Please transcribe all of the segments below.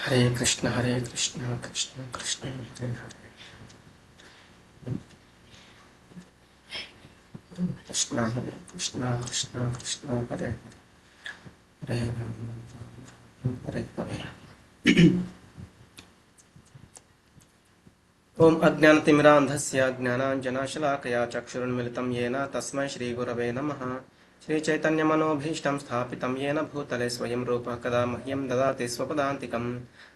हरे कृष्ण कृष्ण कृष्ण हरे हरे कृष्ण कृष्ण कृष्ण कृष्ण हरे हरे हरे हरे। ओम अज्ञानतिमिरान्धस्य ज्ञानाञ्जनशलाकया चक्षुरुन्मिलितं येन तस्मै श्रीगुरवे नमः। श्रीचैतन्यमनोभीष्टं स्थापितं येन भूतले स्वयं रूपः कदा मह्यं ददाति स्वपदान्तिकं।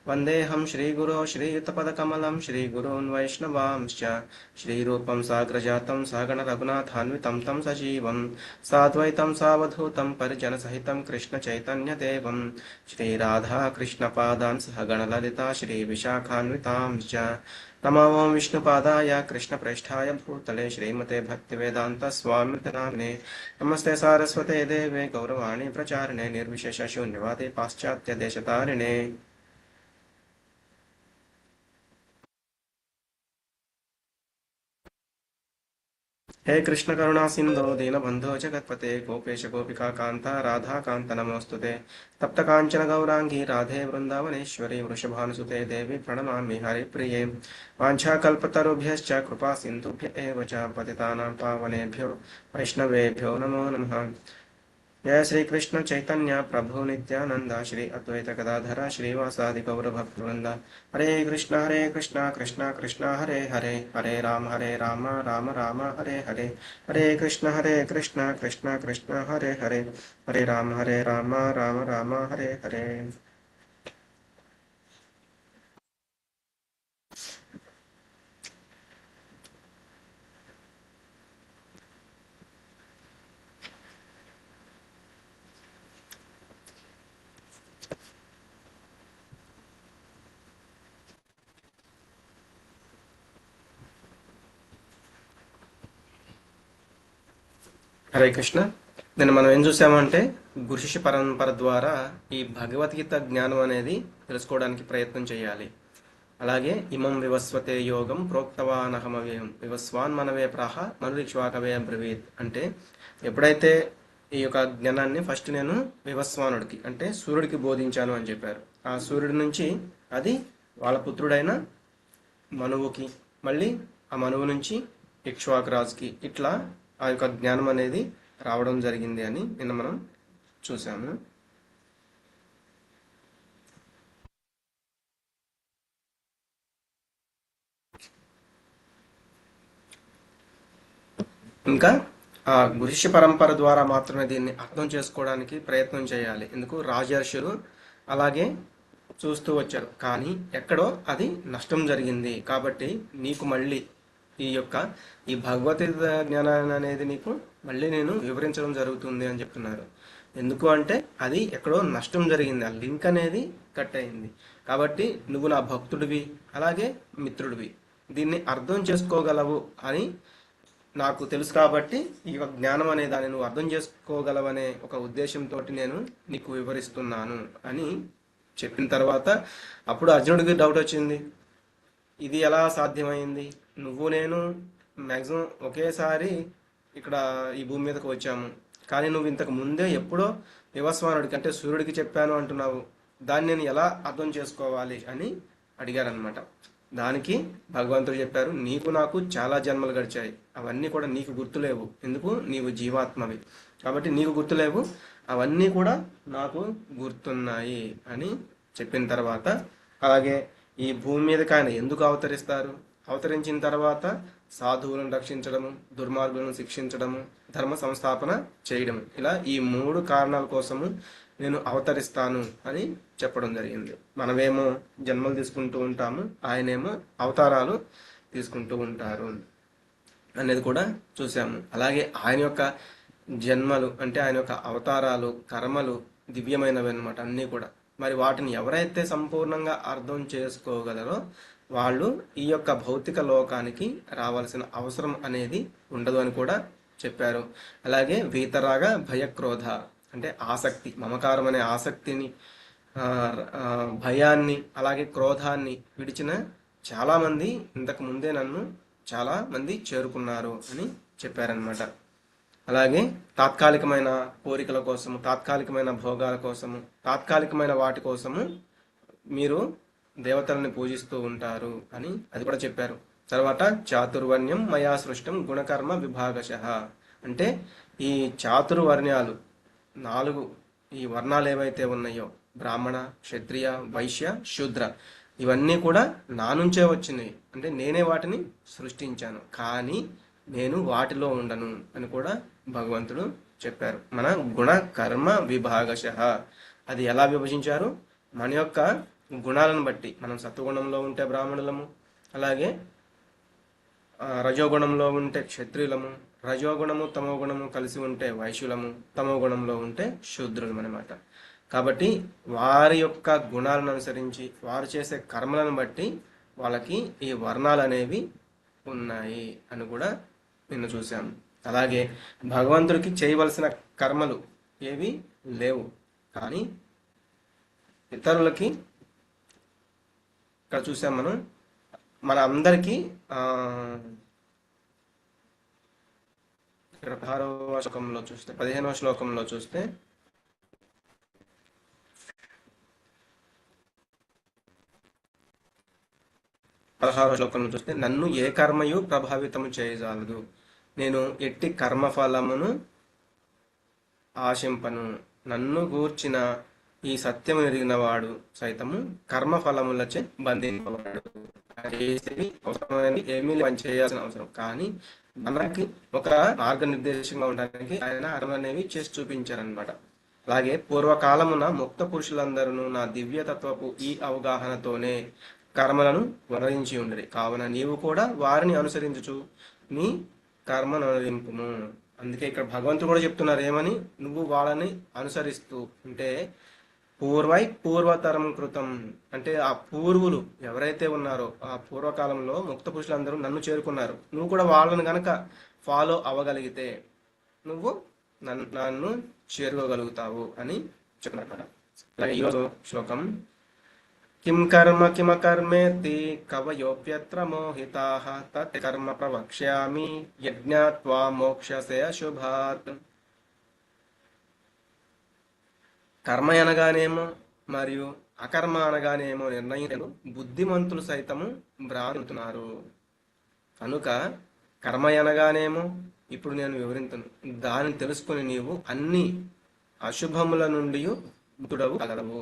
वन्देऽहं श्रीगुरो श्रीयुतपदकमलं श्रीगुरून् वैष्णवांश्च श्रीरूपं साग्रजातं सहगणरघुनाथान्वितं तं सजीवं साद्वैतं सावधूतं परिजनसहितं कृष्णचैतन्यदेवं श्रीराधाकृष्णपादान् सहगणललिता श्रीविशाखान्वितांश्च नमो विष्णुपादाय कृष्णप्रेष्ठाय भूतले श्रीमते भक्तिवेदांत स्वामिते नामिने नमस्ते सारस्वते देवे गौरवाणी प्रचारिणे निर्विशेष शून्यवादे पाश्चात्य देशतारिणे। हे कृष्ण करुणा सिंधो दीनबंधो जगत्पते गोपेश गोपिका कांता राधा कांत नमोस्तुते तप्त कांचन गौरांगी राधे वृंदावनेश्वरी वृषभानुसुते देवी प्रणमामि हरिप्रिये वाञ्छाकल्पतरुभ्यश्च कृपा सिन्धुभ्य एव च पतितानां पावनेभ्यो वैष्णवेभ्यो नमो नमः। जय श्री कृष्ण चैतन्य प्रभु नित्यानंद श्री अद्वैत गदाधर श्रीवासादि गौर भक्तवृंद हरे कृष्णा कृष्णा कृष्णा हरे हरे हरे राम राम राम हरे हरे हरे कृष्णा कृष्णा कृष्णा हरे राम राम राम हरे हरे। హరే కృష్ణ. నేను మనం ఏం చూసామంటే గురు శిష్య పరంపర ద్వారా ఈ భగవద్గీత జ్ఞానం అనేది తెలుసుకోవడానికి ప్రయత్నం చేయాలి. అలాగే ఇమం వివస్వతే యోగం ప్రోక్తవానహమవ్యయం వివస్వాన్ మనవే ప్రాహ మనురిక్ష్వాకవే బ్రవీత్ అంటే ఎప్పుడైతే ఈ యొక్క జ్ఞానాన్ని ఫస్ట్ నేను వివస్వానుడికి అంటే సూర్యుడికి బోధించాను అని చెప్పారు. ఆ సూర్యుడి నుంచి అది వాళ్ళ పుత్రుడైన మనువుకి, మళ్ళీ ఆ మనువు నుంచి ఇక్ష్వాకు రాజుకి, ఇట్లా ఆ యొక్క జ్ఞానం అనేది రావడం జరిగింది అని నిన్న మనం చూసాము. ఇంకా ఆ గురుష్య పరంపర ద్వారా మాత్రమే దీన్ని అర్థం చేసుకోవడానికి ప్రయత్నం చేయాలి. ఎందుకు రాజర్షులు అలాగే చూస్తూ వచ్చారు, కానీ ఎక్కడో అది నష్టం జరిగింది. కాబట్టి నీకు మళ్ళీ ఈ భగవద్గీత జ్ఞానాన్ని అనేది నీకు మళ్ళీ నేను వివరించడం జరుగుతుంది అని చెప్తున్నారు. ఎందుకు అంటే అది ఎక్కడో నష్టం జరిగింది, ఆ లింక్ అనేది కట్ అయింది. కాబట్టి నువ్వు నా భక్తుడివి అలాగే మిత్రుడివి, దీన్ని అర్థం చేసుకోగలవు అని నాకు తెలుసు. కాబట్టి ఈ యొక్క జ్ఞానం అనే దాన్ని నువ్వు అర్థం చేసుకోగలవనే ఒక ఉద్దేశంతో నేను నీకు వివరిస్తున్నాను అని చెప్పిన తర్వాత అప్పుడు అర్జునుడికి డౌట్ వచ్చింది, ఇది ఎలా సాధ్యమైంది? నువ్వు నేను మ్యాక్సిమం ఒకేసారి ఇక్కడ ఈ భూమి మీదకి వచ్చాము, కానీ నువ్వు ఇంతకు ముందే ఎప్పుడో వివస్వానుడికి అంటే సూర్యుడికి చెప్పాను అంటున్నావు, దాన్ని నేను ఎలా అర్థం చేసుకోవాలి అని అడిగారనమాట. దానికి భగవంతుడు చెప్పారు, నీకు నాకు చాలా జన్మలు గడిచాయి, అవన్నీ కూడా నీకు గుర్తులేవు. ఎందుకు? నీవు జీవాత్మవి కాబట్టి నీకు గుర్తులేవు, అవన్నీ కూడా నాకు గుర్తున్నాయి అని చెప్పిన తర్వాత, అలాగే ఈ భూమి మీదకి ఆయన ఎందుకు అవతరిస్తారు, అవతరించిన తర్వాత సాధువులను రక్షించడము, దుర్మార్గులను శిక్షించడము, ధర్మ సంస్థాపన చేయడము, ఇలా ఈ 3 కారణాల కోసము నేను అవతరిస్తాను అని చెప్పడం జరిగింది. మనమేమో జన్మలు తీసుకుంటూ ఉంటాము, ఆయనేమో అవతారాలు తీసుకుంటూ ఉంటారు అనేది కూడా చూసాము. అలాగే ఆయన యొక్క జన్మలు అంటే ఆయన యొక్క అవతారాలు, కర్మలు దివ్యమైనవి అన్నమాట అన్నీ కూడా. మరి వాటిని ఎవరైతే సంపూర్ణంగా అర్థం చేసుకోగలరో వాళ్ళు ఈ యొక్క భౌతిక లోకానికి రావాల్సిన అవసరం అనేది ఉండదు అని కూడా చెప్పారు. అలాగే వీతరాగ భయక్రోధ అంటే ఆసక్తి, మమకారం అనే ఆసక్తిని, భయాన్ని, అలాగే క్రోధాన్ని విడిచిన చాలామంది ఇంతకు ముందే నన్ను చాలామంది చేరుకున్నారు అని చెప్పారనమాట. అలాగే తాత్కాలికమైన కోరికల కోసము, తాత్కాలికమైన భోగాల కోసము, తాత్కాలికమైన వాటి కోసము మీరు దేవతలను పూజిస్తూ ఉంటారు అని అది కూడా చెప్పారు. తర్వాత చాతుర్వర్ణ్యం మయా సృష్టం గుణకర్మ విభాగశః అంటే ఈ చాతుర్వర్ణ్యాలు 4 ఈ వర్ణాలు ఏవైతే ఉన్నాయో బ్రాహ్మణ, క్షత్రియ, వైశ్య, శూద్ర ఇవన్నీ కూడా నా నుంచే వచ్చినాయి. అంటే నేనే వాటిని సృష్టించాను, కానీ నేను వాటిలో ఉండను అని కూడా భగవంతుడు చెప్పారు. మన గుణ కర్మ విభాగశః అది ఎలా విభజించారు? మన యొక్క గుణాలను బట్టి. మనం సత్వగుణంలో ఉంటే బ్రాహ్మణులము, అలాగే రజోగుణంలో ఉంటే క్షత్రియులము, రజోగుణము తమో గుణము కలిసి ఉంటే వైశ్యులము, తమో గుణంలో ఉంటే శూద్రులము అనమాట. కాబట్టి వారి యొక్క గుణాలను అనుసరించి వారు చేసే కర్మలను బట్టి వాళ్ళకి ఈ వర్ణాలు అనేవి ఉన్నాయి అని కూడా నిన్న చూసాము. అలాగే భగవంతుడికి చేయవలసిన కర్మలు ఏవి లేవు, కానీ ఇతరులకి ఇక్కడ చూసాం మనం. మన అందరికీ ఇక్కడ 16వ శ్లోకంలో చూస్తే 15వ శ్లోకంలో చూస్తే 16వ శ్లోకంలో చూస్తే నన్ను ఏ కర్మయు ప్రభావితము చేయజాలదు, నేను ఎట్టి కర్మఫలమును ఆశింపను, నన్ను గూర్చిన ఈ సత్యము ఎరిగిన వాడు సైతము కర్మఫలములచే బంధింపబడు. అవసరమైనది ఏమీ పని చేయాల్సిన అవసరం, కానీ మనకి ఒక మార్గనిర్దేశంగా ఉండడానికి ఆయన కర్మ అనేవి చేసి చూపించారనమాట. అలాగే పూర్వకాలమున ముక్త పురుషులందరూ నా దివ్యతత్వపు ఈ అవగాహనతోనే కర్మలను వరించి ఉండేది. కావున నీవు కూడా వారిని అనుసరించుచు నీ కర్మను అనురింపుము. అందుకే ఇక్కడ భగవంతుడు కూడా చెప్తున్నారు ఏమని, నువ్వు వాళ్ళని అనుసరిస్తూ అంటే పూర్వతరం కృతం అంటే ఆ పూర్వులు ఎవరైతే ఉన్నారో ఆ పూర్వకాలంలో ముక్త పురుషులందరూ నన్ను చేరుకున్నారు, నువ్వు కూడా వాళ్ళని గనక ఫాలో అవ్వగలిగితే నువ్వు నన్ను చేరుకోగలుగుతావు అని చెప్తున్నారు. అలాగే ఈరోజు శ్లోకం కిం కర్మ కిమకర్మేతి కవయోప్యత్ర మోహితాః తత్ కర్మ ప్రవక్ష్యామి యజ్ఞాత్వా మోక్షసే అశుభాత్. కర్మ అనగానేమో మరియు అకర్మ అనగానేమో నిర్ణయం బుద్ధిమంతులు సైతము భ్రాంతున్నారు. కనుక కర్మ అనగానేమో ఇప్పుడు నేను వివరించను, దాన్ని తెలుసుకుని నీవు అన్ని అశుభముల నుండి ముక్తుడవు కలవు.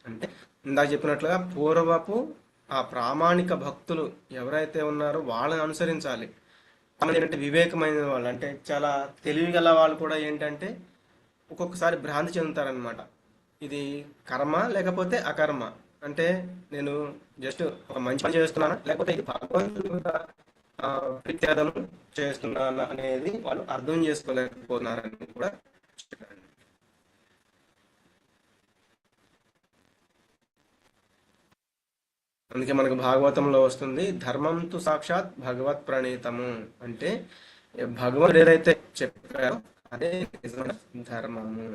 అంటే ఇందాక చెప్పినట్లుగా పూర్వపు ఆ ప్రామాణిక భక్తులు ఎవరైతే ఉన్నారో వాళ్ళని అనుసరించాలి. ఏంటంటే వివేకమైన వాళ్ళు అంటే చాలా తెలివి గల వాళ్ళు కూడా ఏంటంటే ఒక్కొక్కసారి భ్రాంతి చెందుతారనమాట. ఇది కర్మ లేకపోతే అకర్మ, అంటే నేను జస్ట్ ఒక మంచి పని చేస్తున్నానా లేకపోతే ఇది భగవంతుడి ప్రత్యాదం చేస్తున్నానా అనేది వాళ్ళు అర్థం చేసుకోలేకపోతున్నారని కూడా చెప్పారు. అందుకే మనకు భాగవతంలో వస్తుంది ధర్మం తు సాక్షాత్ భగవత్ ప్రణీతము, అంటే భగవంతుడు ఏదైతే చెప్పారో అదే నిజమైన ధర్మము.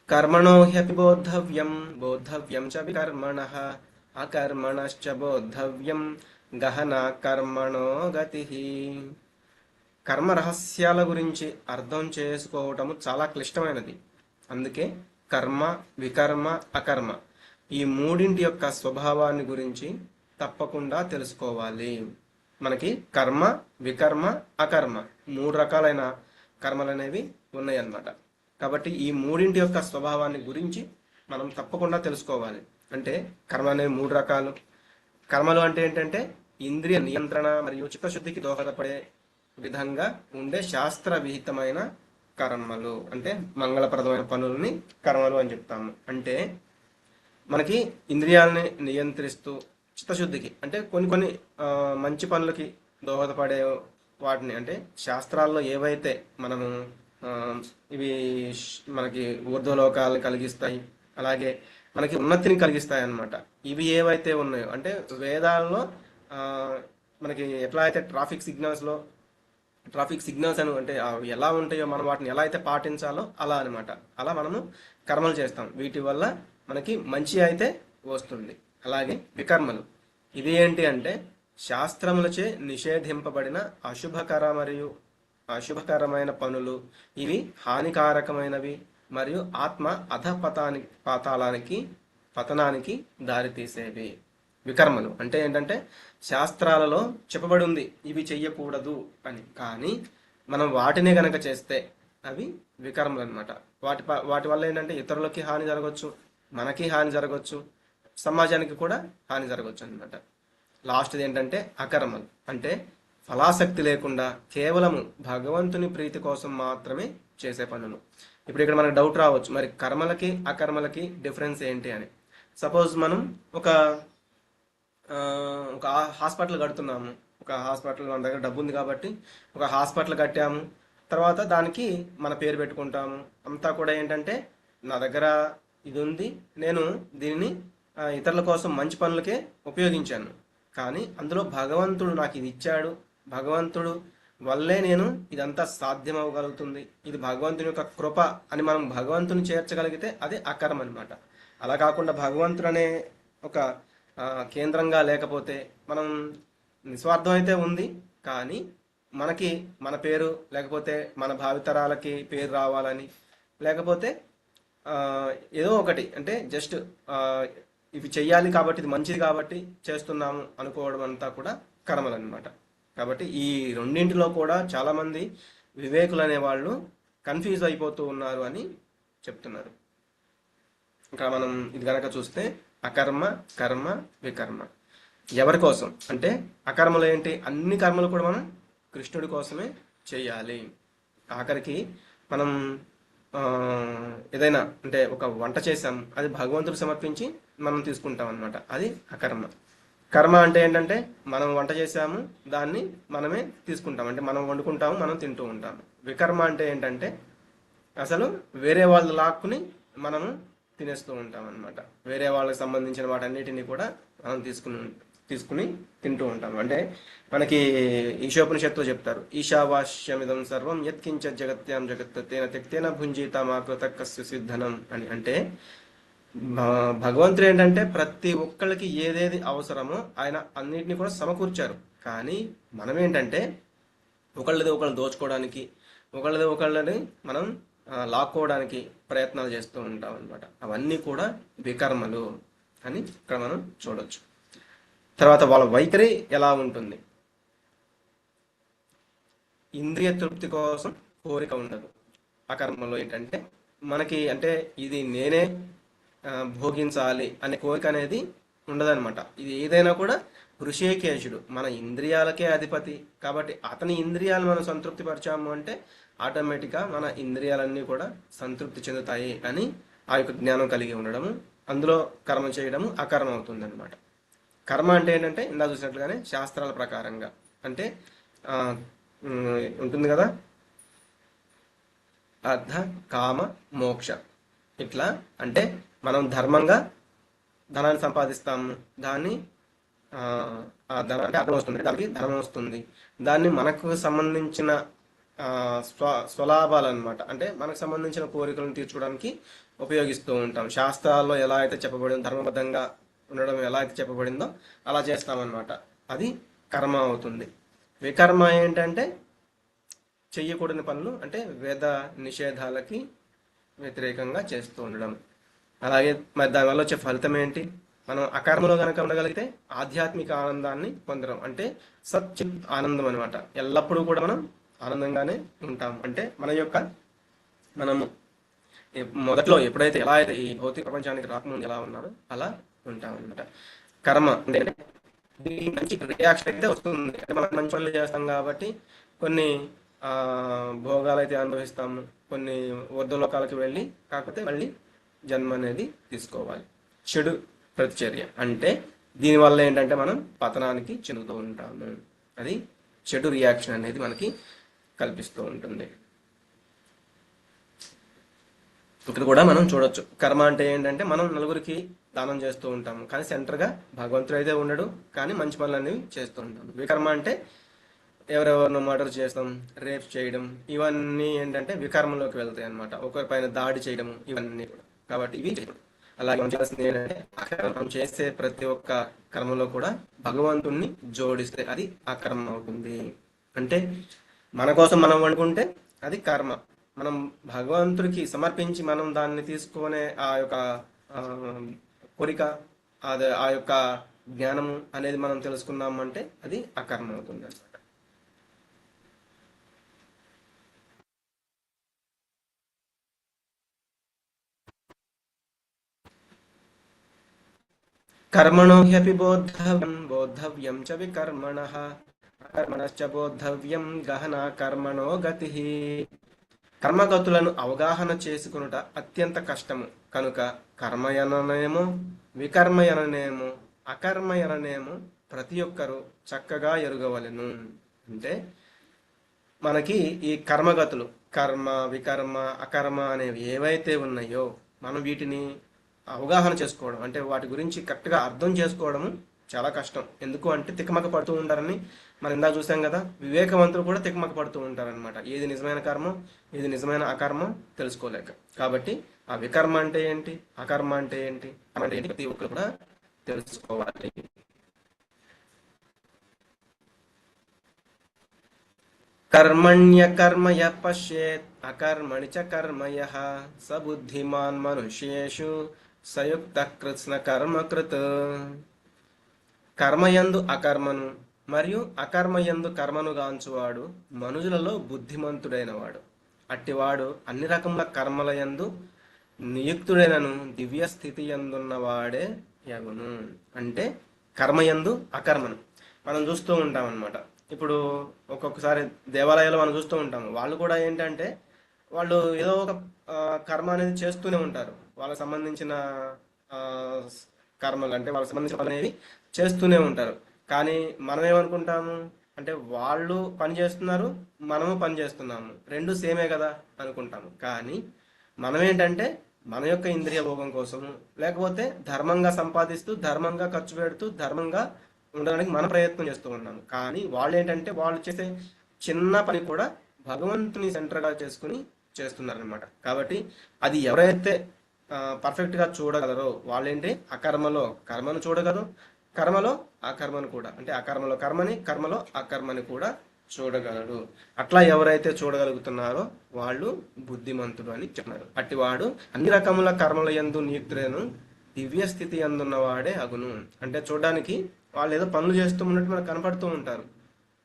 కర్మణో హ్యపి బోద్ధవ్యం బోద్ధవ్యం చ వికర్మణః అకర్మణశ్చ బోద్ధవ్యం గహనా కర్మణో గతి. కర్మ రహస్యాల గురించి అర్థం చేసుకోవటము చాలా క్లిష్టమైనది. అందుకే కర్మ, వికర్మ, అకర్మ ఈ మూడింటి యొక్క స్వభావాన్ని గురించి తప్పకుండా తెలుసుకోవాలి. మనకి కర్మ, వికర్మ, అకర్మ 3 రకాలైన కర్మలు అనేవి ఉన్నాయి అన్నమాట. కాబట్టి ఈ మూడింటి యొక్క స్వభావాన్ని గురించి మనం తప్పకుండా తెలుసుకోవాలి. అంటే కర్మ అనేవి 3 రకాలు. కర్మలు అంటే ఏంటంటే ఇంద్రియ నియంత్రణ మరియు చిత్తశుద్ధికి దోహదపడే విధంగా ఉండే శాస్త్ర విహితమైన కర్మలు, అంటే మంగళప్రదమైన పనులని కర్మలు అని చెప్తాము. అంటే మనకి ఇంద్రియాలని నియంత్రిస్తూ చిత్తశుద్ధికి అంటే కొన్ని మంచి పనులకి దోహదపడే వాటిని, అంటే శాస్త్రాల్లో ఏవైతే మనము ఇవి మనకి ఊర్ధ్వలోకాలను కలిగిస్తాయి, అలాగే మనకి ఉన్నతిని కలిగిస్తాయి అన్నమాట. ఇవి ఏవైతే ఉన్నాయో అంటే వేదాల్లో మనకి ఎట్లా అయితే ట్రాఫిక్ సిగ్నల్స్ అని అంటే అవి ఎలా ఉంటాయో మనం వాటిని ఎలా అయితే పాటించాలో అలా అనమాట. అలా మనము కర్మలు చేస్తాం, వీటి వల్ల మనకి మంచి అయితే వస్తుంది. అలాగే వికర్మలు ఇది ఏంటి అంటే శాస్త్రములచే నిషేధింపబడిన అశుభకర మరియు అశుభకరమైన పనులు ఇవి హానికారకమైనవి మరియు ఆత్మ పాతాళానికి పతనానికి దారితీసేవి. వికర్మలు అంటే ఏంటంటే శాస్త్రాలలో చెప్పబడి ఉంది ఇవి చెయ్యకూడదు అని, కానీ మనం వాటినే గనక చేస్తే అవి వికర్మలు అనమాట. వాటి వల్ల ఏంటంటే ఇతరులకి హాని జరగవచ్చు, మనకి హాని జరగవచ్చు, సమాజానికి కూడా హాని జరగవచ్చు అనమాట. లాస్ట్ది ఏంటంటే అకర్మలు అంటే ఫలాసక్తి లేకుండా కేవలము భగవంతుని ప్రీతి కోసం మాత్రమే చేసే పనులు. ఇప్పుడు ఇక్కడ మనకు డౌట్ రావచ్చు, మరి కర్మలకి అకర్మలకి డిఫరెన్స్ ఏంటి అని. సపోజ్ మనం ఒక ఒక హాస్పిటల్ కడుతున్నాము, ఒక హాస్పిటల్ మన దగ్గర డబ్బు ఉంది కాబట్టి ఒక హాస్పిటల్ కట్టాము, తర్వాత దానికి మన పేరు పెట్టుకుంటాము. అంతా కూడా ఏంటంటే నా దగ్గర ఇది ఉంది, నేను దీనిని ఇతరుల కోసం మంచి పనులకే ఉపయోగించాను, కానీ అందులో భగవంతుడు నాకు ఇది ఇచ్చాడు, భగవంతుడు వల్లే నేను ఇదంతా సాధ్యం అవ్వగలుగుతుంది, ఇది భగవంతుని యొక్క కృప అని మనం భగవంతుని చేర్చగలిగితే అది అకర్మ అనమాట. అలా కాకుండా భగవంతుడు అనే ఒక కేంద్రంగా లేకపోతే మనం నిస్వార్థం అయితే ఉంది, కానీ మనకి మన పేరు లేకపోతే మన భావితరాలకి పేరు రావాలని, లేకపోతే ఏదో ఒకటి అంటే జస్ట్ ఇవి చెయ్యాలి కాబట్టి ఇది మంచిది కాబట్టి చేస్తున్నాము అనుకోవడం అంతా కూడా కర్మలు అనమాట. కాబట్టి ఈ రెండింటిలో కూడా చాలామంది వివేకులు అనే వాళ్ళు కన్ఫ్యూజ్ అయిపోతూ ఉన్నారు అని చెప్తున్నారు. ఇంకా మనం ఇది కనుక చూస్తే అకర్మ, కర్మ, వికర్మ ఎవరి కోసం అంటే అకర్మలు ఏంటి, అన్ని కర్మలు కూడా మనం కృష్ణుడి కోసమే చేయాలి. ఆఖరికి మనం ఏదైనా అంటే ఒక వంట చేసాం, అది భగవంతుడు సమర్పించి మనం తీసుకుంటాం అనమాట, అది అకర్మ. కర్మ అంటే ఏంటంటే మనం వంట చేసాము, దాన్ని మనమే తీసుకుంటాం, అంటే మనం వండుకుంటాము, మనం తింటూ ఉంటాము. వికర్మ అంటే ఏంటంటే అసలు వేరే వాళ్ళు లాక్కుని మనము తినేస్తూ ఉంటాం అనమాట. వేరే వాళ్ళకి సంబంధించిన వాటన్నిటిని కూడా మనం తీసుకుని తింటూ ఉంటాం. అంటే మనకి ఈశోపనిషత్తులో చెప్తారు, ఈశావాస్యమిదం సర్వం యత్కించ జగత్యాం జగత్ తేన తెక్తేన భుంజీత మాకృత కస్య సిద్ధనం అని. అంటే భగవంతుడు ఏంటంటే ప్రతి ఒక్కళ్ళకి ఏదేది అవసరమో ఆయన అన్నిటిని కూడా సమకూర్చారు, కానీ మనం ఏంటంటే ఒకళ్ళది ఒకళ్ళు దోచుకోవడానికి, ఒకళ్ళది ఒకళ్ళని మనం లాక్కోవడానికి ప్రయత్నాలు చేస్తూ ఉంటాం అనమాట. అవన్నీ కూడా వికర్మలు అని ఇక్కడ మనం చూడవచ్చు. తర్వాత వాళ్ళ వైఖరి ఎలా ఉంటుంది, ఇంద్రియ తృప్తి కోసం కోరిక ఉండదు. అకర్మలో ఏంటంటే మనకి అంటే ఇది నేనే భోగించాలి అనే కోరిక అనేది ఉండదన్నమాట. ఇది ఏదైనా కూడా ఋషికేశుడు మన ఇంద్రియాలకే అధిపతి కాబట్టి అతని ఇంద్రియాలు మనం సంతృప్తి పరిచాము అంటే ఆటోమేటిక్గా మన ఇంద్రియాలన్నీ కూడా సంతృప్తి చెందుతాయి అని ఆ యొక్క జ్ఞానం కలిగి ఉండడము, అందులో కర్మ చేయడము అకర్మ అవుతుంది అనమాట. కర్మ అంటే ఏంటంటే ఇందా చూసినట్లుగానే శాస్త్రాల ప్రకారంగా అంటే ఉంటుంది కదా, అర్థ కామ మోక్ష ఇట్లా. అంటే మనం ధర్మంగా ధనాన్ని సంపాదిస్తాము, దాన్ని ధనం అంటే అర్థం వస్తుంది, దానికి ధర్మం వస్తుంది, దాన్ని మనకు సంబంధించిన స్వలాభాలు అనమాట, అంటే మనకు సంబంధించిన కోరికలను తీర్చుకోవడానికి ఉపయోగిస్తూ ఉంటాం. శాస్త్రాల్లో ఎలా అయితే చెప్పబడిందో, ధర్మబద్ధంగా ఉండడం ఎలా అయితే చెప్పబడిందో అలా చేస్తామన్నమాట, అది కర్మ అవుతుంది. వికర్మ ఏంటంటే చెయ్యకూడని పనులు, అంటే వేద నిషేధాలకి వ్యతిరేకంగా చేస్తూ ఉండడం. అలాగే మరి దానివల్ల వచ్చే ఫలితం ఏంటి, మనం అకర్మలో కనుక ఉండగలిగితే ఆధ్యాత్మిక ఆనందాన్ని పొందడం, అంటే సచ్చిత్ ఆనందం అనమాట. ఎల్లప్పుడూ కూడా మనం ఆనందంగానే ఉంటాం, అంటే మనము మొదట్లో ఎప్పుడైతే ఎలా అయితే ఈ భౌతిక ప్రపంచానికి రాకముందు ఎలా ఉన్నారో అలా ఉంటాం అనమాట. కర్మ అంటే మంచి రియాక్షన్ అయితే వస్తుంది, అంటే మనం మంచి పనులు చేస్తాం కాబట్టి కొన్ని భోగాలు అయితే అనుభవిస్తాము, కొన్ని ఊర్ధ్వలోకాలకు వెళ్ళి కాకపోతే మళ్ళీ జన్మ అనేది తీసుకోవాలి. చెడు ప్రతిచర్య అంటే దీనివల్ల ఏంటంటే మనం పతనానికి చెందుతూ ఉంటాము, అది చెడు రియాక్షన్ అనేది మనకి కల్పిస్తూ ఉంటుంది. ఇక్కడ కూడా మనం చూడొచ్చు, కర్మ అంటే ఏంటంటే మనం నలుగురికి దానం చేస్తూ ఉంటాము, కానీ సెంటర్గా భగవంతుడు అయితే ఉండడు, కానీ మంచి పనులు అనేవి చేస్తూ ఉంటాము. వికర్మ అంటే ఎవరెవరినో మర్డర్ చేస్తాం, రేప్ చేయడం, ఇవన్నీ ఏంటంటే వికర్మలోకి వెళ్తాయి అనమాట. ఒకరిపైన దాడి చేయడం, ఇవన్నీ కూడా. కాబట్టి ఇవి అలాగే మనం చేయాల్సింది ఏంటంటే మనం చేసే ప్రతి ఒక్క కర్మలో కూడా భగవంతుణ్ణి జోడిస్తే అది అకర్మ అవుతుంది. అంటే మన కోసం మనం వండుకుంటే అది కర్మ. మనం భగవంతుడికి సమర్పించి మనం దాన్ని తీసుకునే ఆ యొక్క ఆ, కోరిక, అదే ఆ యొక్క జ్ఞానము అనేది మనం తెలుసుకున్నామంటే అది అకర్మ అవుతుంది అనమాట. కర్మణో హ్యపి బోద్ధవ్యం బోద్ధవ్యం చ వికర్మణః అకర్మణశ్చ బోద్ధవ్యం గహనా కర్మణో గతి. కర్మగతులను అవగాహన చేసుకునుట అత్యంత కష్టము కనుక కర్మయననేమో వికర్మయననేమో అకర్మయననేమో ప్రతి ఒక్కరూ చక్కగా ఎరుగవలెను. అంటే మనకి ఈ కర్మగతులు కర్మ వికర్మ అకర్మ అనేవి ఏవైతే ఉన్నాయో మనం వీటిని అవగాహన చేసుకోవడం అంటే వాటి గురించి కరెక్ట్గా అర్థం చేసుకోవడం చాలా కష్టం. ఎందుకు అంటే తికమక పడుతూ ఉంటారని మనం ఇందాక చూసాం కదా, వివేకవంతులు కూడా తికమక పడుతూ ఉంటారనమాట. ఏది నిజమైన కర్మ ఏది నిజమైన అకర్మ తెలుసుకోలేక. కాబట్టి ఆ వికర్మ అంటే ఏంటి, అకర్మ అంటే ఏంటి అంటే ఏంటి ప్రతి ఒక్కరు కూడా తెలుసుకోవాలి. कर्मण्यकर्म यः पश्येत् अकर्मणि च कर्म यः स बुद्धिमान् मनुष्येषु సయుక్త కృత్స్న కర్మకృత్. కర్మయందు అకర్మను మరియు అకర్మయందు కర్మను గాంచువాడు మనుజులలో బుద్ధిమంతుడైనవాడు. అట్టివాడు అన్ని రకముల కర్మల యందు నియుక్తుడైనను దివ్య స్థితి యందున్నవాడే యగును. అంటే కర్మయందు అకర్మను మనం చూస్తూ ఉంటాం అన్నమాట. ఇప్పుడు ఒక్కొక్కసారి దేవాలయాల్లో మనం చూస్తూ ఉంటాము, వాళ్ళు కూడా ఏంటంటే వాళ్ళు ఏదో ఒక కర్మ అనేది చేస్తూనే ఉంటారు. వాళ్ళకి సంబంధించిన ఆ, కర్మలు అంటే వాళ్ళకి సంబంధించిన పనులు అనేవి చేస్తూనే ఉంటారు. కానీ మనం ఏమనుకుంటాము అంటే వాళ్ళు పని చేస్తున్నారు, మనము పని చేస్తున్నాము, రెండు సేమే కదా అనుకుంటాము. కానీ మనం ఏంటంటే మన యొక్క ఇంద్రియ భోగం కోసము లేకపోతే ధర్మంగా సంపాదిస్తూ ధర్మంగా ఖర్చు పెడుతూ ధర్మంగా ఉండడానికి మన ప్రయత్నం చేస్తూ ఉన్నాము. కానీ వాళ్ళు ఏంటంటే వాళ్ళు చేసే చిన్న పని కూడా భగవంతుని సెంటర్గా చేసుకుని చేస్తున్నారనమాట. కాబట్టి అది ఎవరైతే పర్ఫెక్ట్గా చూడగలరో వాళ్ళేంటి అకర్మలో కర్మను చూడగలరు, కర్మలో అకర్మను కూడా అంటే అకర్మలో కర్మని కర్మలో అకర్మని కూడా చూడగలడు. అట్లా ఎవరైతే చూడగలుగుతున్నారో వాళ్ళు బుద్ధిమంతుడు అని చెప్తున్నారు. అట్టివాడు అన్ని రకముల కర్మల యందు నియుక్తుడైన దివ్య స్థితి అందున్నవాడే అగును. అంటే చూడడానికి వాళ్ళు ఏదో పనులు చేస్తూ ఉన్నట్టు మనకు కనపడుతూ ఉంటారు,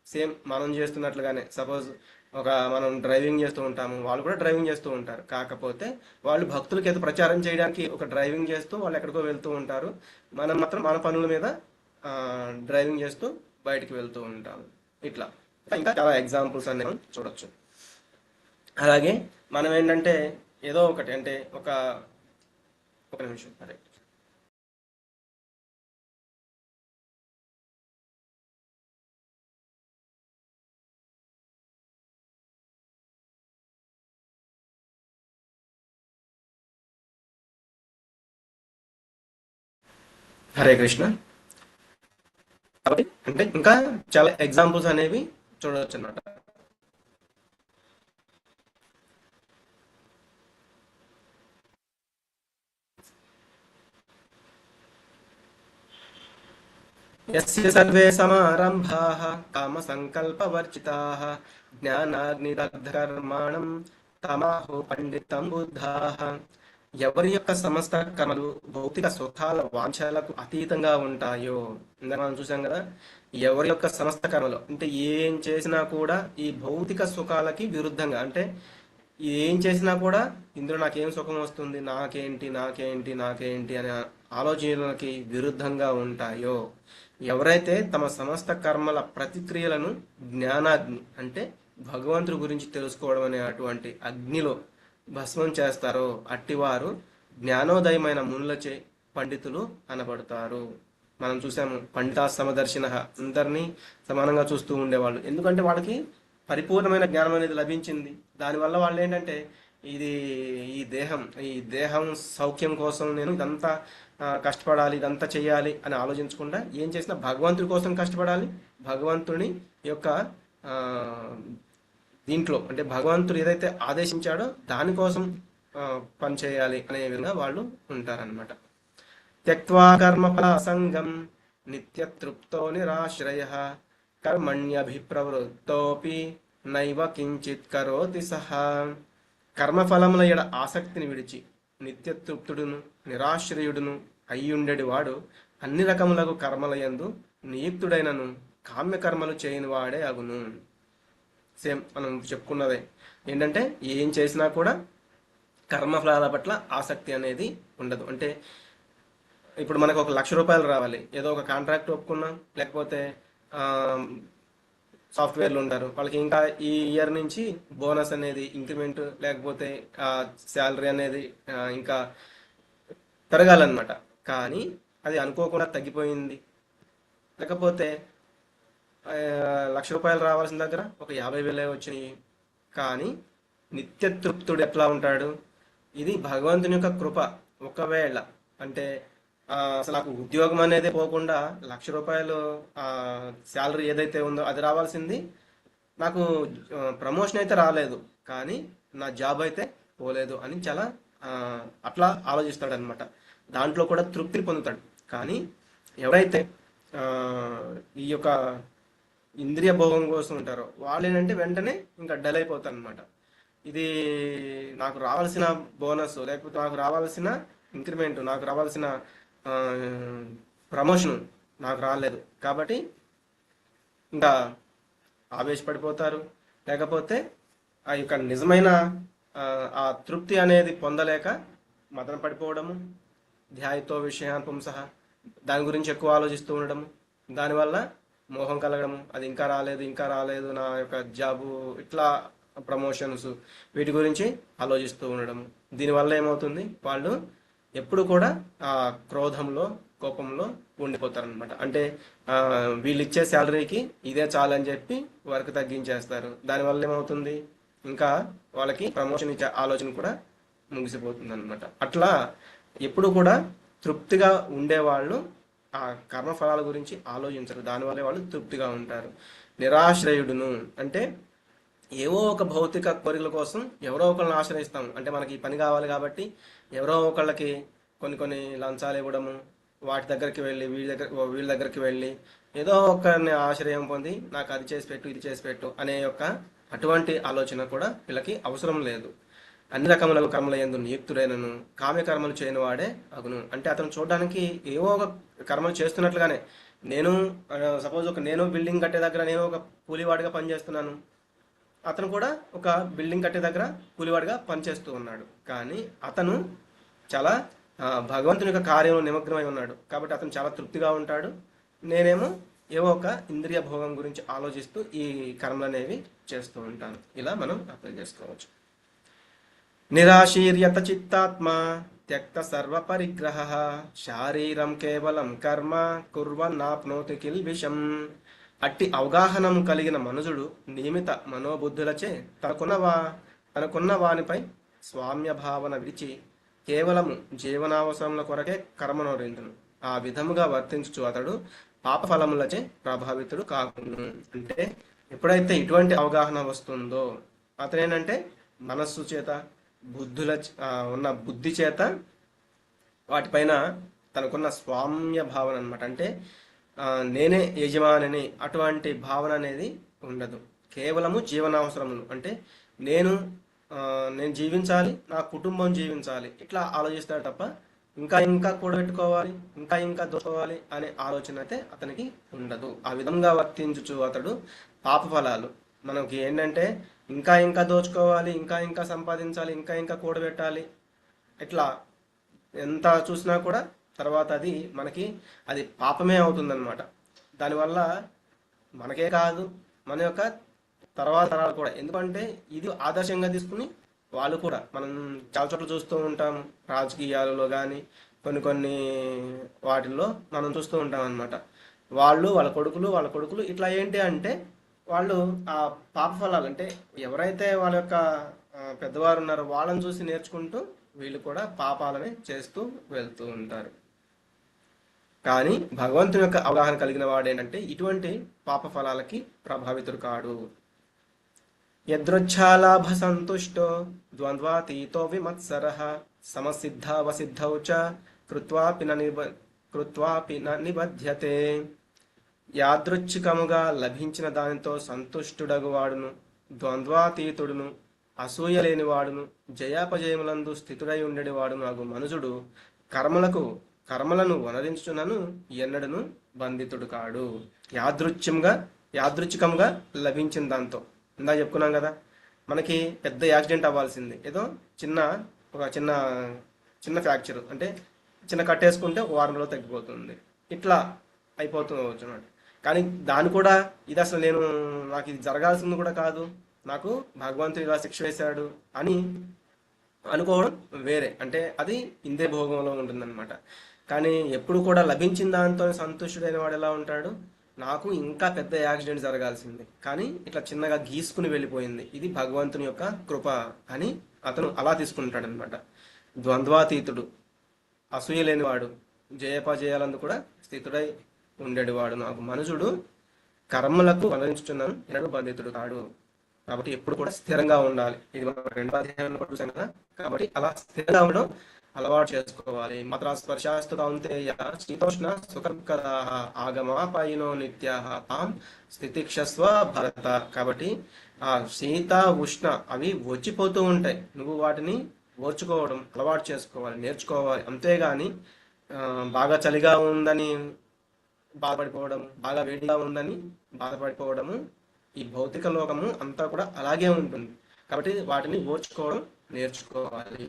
సేమ్ మనం చేస్తున్నట్లుగానే. సపోజ్ ఒక మనం డ్రైవింగ్ చేస్తూ ఉంటాము, వాళ్ళు కూడా డ్రైవింగ్ చేస్తూ ఉంటారు. కాకపోతే వాళ్ళు భక్తులకి ఏదో ప్రచారం చేయడానికి ఒక డ్రైవింగ్ చేస్తూ వాళ్ళు ఎక్కడికో వెళ్తూ ఉంటారు, మనం మాత్రం మన పనుల మీద డ్రైవింగ్ చేస్తూ బయటికి వెళ్తూ ఉంటాము. ఇట్లా ఇంకా చాలా ఎగ్జాంపుల్స్ అన్ని మనం చూడొచ్చు. అలాగే మనం ఏంటంటే ఏదో ఒకటి అంటే ఒక ఒక నిమిషం అదే హరే కృష్ణ. కాబట్టి అంటే ఇంకా చాలా ఎగ్జాంపుల్స్ అనేవి చూడవచ్చు అనమాట. యస్య సర్వే సమారంభాః కామ సంకల్పవర్జితాః జ్ఞానాగ్నిదగ్ధకర్మాణం తమాహు పండితం బుద్ధాః. ఎవరి యొక్క సమస్త కర్మలు భౌతిక సుఖాల వాంఛలకు అతీతంగా ఉంటాయో, ఇందాక మనం చూసాం కదా, ఎవరి యొక్క సమస్త కర్మలు అంటే ఏం చేసినా కూడా ఈ భౌతిక సుఖాలకి విరుద్ధంగా అంటే ఏం చేసినా కూడా ఇందులో నాకేం సుఖం వస్తుంది, నాకేంటి నాకేంటి నాకేంటి అనే ఆలోచనలకి విరుద్ధంగా ఉంటాయో, ఎవరైతే తమ సమస్త కర్మల ప్రతిక్రియలను జ్ఞానాగ్ని అంటే భగవంతుడి గురించి తెలుసుకోవడం అనే అటువంటి అగ్నిలో భస్మం చేస్తారో అట్టివారు జ్ఞానోదయమైన మునులచే పండితులు అనబడతారు. మనం చూసాము పండితా సమదర్శిన, అందరినీ సమానంగా చూస్తూ ఉండేవాళ్ళు. ఎందుకంటే వాళ్ళకి పరిపూర్ణమైన జ్ఞానం అనేది లభించింది. దానివల్ల వాళ్ళు ఏంటంటే ఇది ఈ దేహం సౌఖ్యం కోసం నేను ఇదంతా కష్టపడాలి, ఇదంతా చేయాలి అని ఆలోచించకుండా ఏం చేసినా భగవంతుడి కోసం కష్టపడాలి. భగవంతుని యొక్క ఆ, దీంట్లో అంటే భగవంతుడు ఏదైతే ఆదేశించాడో దానికోసం పని చేయాలి అనే విధంగా వాళ్ళు ఉంటారనమాట. త్యక్వా కర్మఫల సంగం నిత్యతృప్తో నిరాశ్రయ కర్మణ్యభిప్రవృత్తోపి నైవ కించిత్ కరోతి సహా. కర్మఫలముల ఎడ ఆసక్తిని విడిచి నిత్యతృప్తుడును నిరాశ్రయుడును అయ్యుండెడి వాడు అన్ని రకములకు కర్మలయందు నియుక్తుడైనను కామ్యకర్మలు చేయని వాడే అగును. సేమ్ మనం చెప్పుకున్నదే ఏంటంటే ఏం చేసినా కూడా కర్మఫలాల పట్ల ఆసక్తి అనేది ఉండదు. అంటే ఇప్పుడు మనకు ఒక 1,00,000 రూపాయలు రావాలి, ఏదో ఒక కాంట్రాక్ట్ ఒప్పుకున్నాం, లేకపోతే సాఫ్ట్వేర్లు ఉంటారు వాళ్ళకి ఇంకా ఈ ఇయర్ నుంచి బోనస్ అనేది ఇంక్రిమెంట్ లేకపోతే శాలరీ అనేది ఇంకా పెరగాలన్నమాట. కానీ అది అనుకోకుండా తగ్గిపోయింది, లేకపోతే 1,00,000 రూపాయలు రావాల్సిన దగ్గర ఒక 50,000 వచ్చినాయి. కానీ నిత్యతృప్తుడు ఎట్లా ఉంటాడు? ఇది భగవంతుని యొక్క కృప. ఒకవేళ అంటే అసలు నాకు ఉద్యోగం అనేది పోకుండా 1,00,000 రూపాయలు శాలరీ ఏదైతే ఉందో అది రావాల్సింది, నాకు ప్రమోషన్ అయితే రాలేదు కానీ నా జాబ్ అయితే పోలేదు అని చాలా అట్లా ఆలోచిస్తాడు అనమాట. దాంట్లో కూడా తృప్తిని పొందుతాడు. కానీ ఎవరైతే ఈ యొక్క ఇంద్రియ భోగం కోసం ఉంటారో వాళ్ళు ఏంటంటే వెంటనే ఇంకా డల్ అయిపోతారు అనమాట. ఇది నాకు రావాల్సిన బోనస్, లేకపోతే నాకు రావాల్సిన ఇంక్రిమెంట్, నాకు రావాల్సిన ప్రమోషన్ నాకు రాలేదు కాబట్టి ఇంకా ఆవేశపడిపోతారు. లేకపోతే ఆ యొక్క నిజమైన ఆ తృప్తి అనేది పొందలేక మదన పడిపోవడము, ధ్యాయతో విషయాన్ పుంసః, దాని గురించి ఎక్కువ ఆలోచిస్తూ ఉండడము, దానివల్ల మోహం కలగడము, అది ఇంకా రాలేదు ఇంకా రాలేదు, నా యొక్క జాబు ఇట్లా ప్రమోషన్స్ వీటి గురించి ఆలోచిస్తూ ఉండడము. దీనివల్ల ఏమవుతుంది, వాళ్ళు ఎప్పుడు కూడా ఆ క్రోధంలో కోపంలో ఉండిపోతారనమాట. అంటే వీళ్ళు ఇచ్చే శాలరీకి ఇదే చాలని చెప్పి వర్క్ తగ్గించేస్తారు. దానివల్ల ఏమవుతుంది, ఇంకా వాళ్ళకి ప్రమోషన్ ఇచ్చే ఆలోచన కూడా ముగిసిపోతుంది అనమాట. అట్లా ఎప్పుడు కూడా తృప్తిగా ఉండేవాళ్ళు ఆ కర్మఫలాల గురించి ఆలోచించరు, దానివల్ల వాళ్ళు తృప్తిగా ఉంటారు. నిరాశ్రయుడును అంటే ఏవో ఒక భౌతిక కోరికల కోసం ఎవరో ఒకళ్ళని ఆశ్రయిస్తాం. అంటే మనకి ఈ పని కావాలి కాబట్టి ఎవరో ఒకళ్ళకి కొన్ని లంచాలు ఇవ్వడము, వాటి దగ్గరికి వెళ్ళి వీళ్ళ దగ్గరికి వెళ్ళి ఏదో ఒకరిని ఆశ్రయం పొంది నాకు అది చేసి పెట్టు ఇది చేసి పెట్టు అనే యొక్క అటువంటి ఆలోచన కూడా వీళ్ళకి అవసరం లేదు. అన్ని రకముల కర్మల యందు నియుక్తుడైనను కామ్యకర్మలు చేయని వాడే అగును. అంటే అతను చూడడానికి ఏవో ఒక కర్మలు చేస్తున్నట్లుగానే, నేను సపోజ్ నేను బిల్డింగ్ కట్టే దగ్గర నేను ఒక కూలివాడిగా పనిచేస్తున్నాను, అతను కూడా ఒక బిల్డింగ్ కట్టే దగ్గర కూలివాడిగా పనిచేస్తూ ఉన్నాడు. కానీ అతను చాలా భగవంతుని యొక్క కార్యంలో నిమగ్నమై ఉన్నాడు కాబట్టి అతను చాలా తృప్తిగా ఉంటాడు. నేనేమో ఏవో ఒక ఇంద్రియ భోగం గురించి ఆలోచిస్తూ ఈ కర్మలు అనేవి చేస్తూ ఉంటాను. ఇలా మనం అర్థం చేసుకోవచ్చు. నిరాశీర్యత చిత్తాత్మ త్యక్త సర్వ పరిగ్రహ శారీరం కేవలం కర్మ కుర్వన్నాప్నోతి కిల్బిషం. అట్టి అవగాహనం కలిగిన మనుజుడు నియమిత మనోబుద్ధులచే తనకున్న వానిపై స్వామ్య భావన విడిచి కేవలము జీవనావసరముల కొరకే కర్మనోరించును. ఆ విధముగా వర్తించుచు అతడు పాపఫలములచే ప్రభావితుడు కాకును. అంటే ఎప్పుడైతే ఇటువంటి అవగాహన వస్తుందో అతనేంటంటే మనస్సు చేత ఉన్న బుద్ధి చేత వాటిపైన తనకున్న స్వామ్య భావన అనమాట. అంటే నేనే యజమానిని అటువంటి భావన అనేది ఉండదు. కేవలము జీవనావసరములు అంటే నేను జీవించాలి, నా కుటుంబం జీవించాలి, ఇట్లా ఆలోచిస్తాడు తప్ప ఇంకా ఇంకా కూడబెట్టుకోవాలి, ఇంకా ఇంకా దోచుకోవాలి అనే ఆలోచన అయితే అతనికి ఉండదు. ఆ విధంగా వర్తించుచు అతడు పాప ఫలాలు మనకి ఏంటంటే ఇంకా ఇంకా దోచుకోవాలి, ఇంకా ఇంకా సంపాదించాలి, ఇంకా ఇంకా కూడబెట్టాలి, ఇట్లా ఎంత చూసినా కూడా తర్వాత అది మనకి అది పాపమే అవుతుందన్నమాట. దానివల్ల మనకే కాదు మన యొక్క తర్వాత తరాలు కూడా, ఎందుకంటే ఇది ఆదర్శంగా తీసుకుని వాళ్ళు కూడా మనం చాలా చోట్ల చూస్తూ ఉంటాం, రాజకీయాలలో కానీ కొన్ని వాటిల్లో మనం చూస్తూ ఉంటాం అనమాట. వాళ్ళ కొడుకులు ఇట్లా ఏంటి అంటే వాళ్ళు ఆ పాప ఫలాలు అంటే ఎవరైతే వాళ్ళ యొక్క పెద్దవారు ఉన్నారో వాళ్ళని చూసి నేర్చుకుంటూ వీళ్ళు కూడా పాపాలని చేస్తూ వెళ్తూ ఉంటారు. కానీ భగవంతుని యొక్క అవగాహన కలిగిన వాడు ఏంటంటే ఇటువంటి పాప ఫలాలకి ప్రభావితుడు కాడు. యదృచ్ఛాలాభ సంతుష్టో ద్వంద్వాతీతో విమత్సరః సమసిద్ధావసిద్ధౌ చ కృత్వాపి న నిబ కృత్వాపి న నిబధ్యతే. యాదృచ్ఛికముగా లభించిన దానితో సంతుష్టుడగువాడును, ద్వంద్వాతీతుడును, అసూయ లేనివాడును, జయాపజయములందు స్థితుడై ఉండేవాడును అగు మనుజుడు కర్మలను వనరించునను ఎన్నడను బంధితుడు కాడు. యాదృచ్ఛికంగా యాదృచ్ఛికంగా లభించిన దాంతో ఇందా చెప్పుకున్నాం కదా, మనకి పెద్ద యాక్సిడెంట్ అవ్వాల్సింది ఏదో ఒక చిన్న చిన్న ఫ్రాక్చర్ అంటే చిన్న కట్టేసుకుంటే ఒక వారం రోజులు తగ్గిపోతుంది, ఇట్లా అయిపోతుంది అనమాట. కానీ దాని కూడా ఇది అసలు నాకు ఇది జరగాల్సింది కూడా కాదు, నాకు భగవంతుడు ఇలా శిక్ష వేశాడు అని అనుకోవడం వేరే, అంటే అది ఇంద్రియ భోగంలో ఉంటుందన్నమాట. కానీ ఎప్పుడు కూడా లభించిన దాంతో సంతుష్టుడైన వాడు ఎలా ఉంటాడు, నాకు ఇంకా పెద్ద యాక్సిడెంట్ జరగాల్సింది కానీ ఇట్లా చిన్నగా గీసుకుని వెళ్ళిపోయింది, ఇది భగవంతుని యొక్క కృప అని అతను అలా తీసుకుంటాడు అనమాట. ద్వంద్వాతీతుడు, అసూయ లేనివాడు, జయపజయాలందు కూడా స్థితుడై ఉండేవాడు నాకు మనుషుడు కర్మలకు వలరించుచున్నాను ఎన్నడూ బంధితుడు కాడు. కాబట్టి ఎప్పుడు కూడా స్థిరంగా ఉండాలి, ఇది మనం 2వ అధ్యాయంలో చూసాం కదా. కాబట్టి అలా స్థిరంగా ఉండడం అలవాటు చేసుకోవాలి. మాత్రా స్పర్శాస్తు కౌంతేయ శీతోష్ణ సుఖకరా ఆగమాపాయినో నిత్యాః తాం స్థితిక్షస్వ భరత. కాబట్టి ఆ శీత ఉష్ణ అవి వచ్చిపోతూ ఉంటాయి, నువ్వు వాటిని ఓర్చుకోవడం అలవాటు చేసుకోవాలి, నేర్చుకోవాలి. అంతేగాని బాగా చలిగా ఉందని బాధపడిపోవడం, బాగా వేడిగా ఉందని బాధపడిపోవడము, ఈ భౌతిక లోకము అంతా కూడా అలాగే ఉంటుంది. కాబట్టి వాటిని ఓర్చుకోవడం నేర్చుకోవాలి.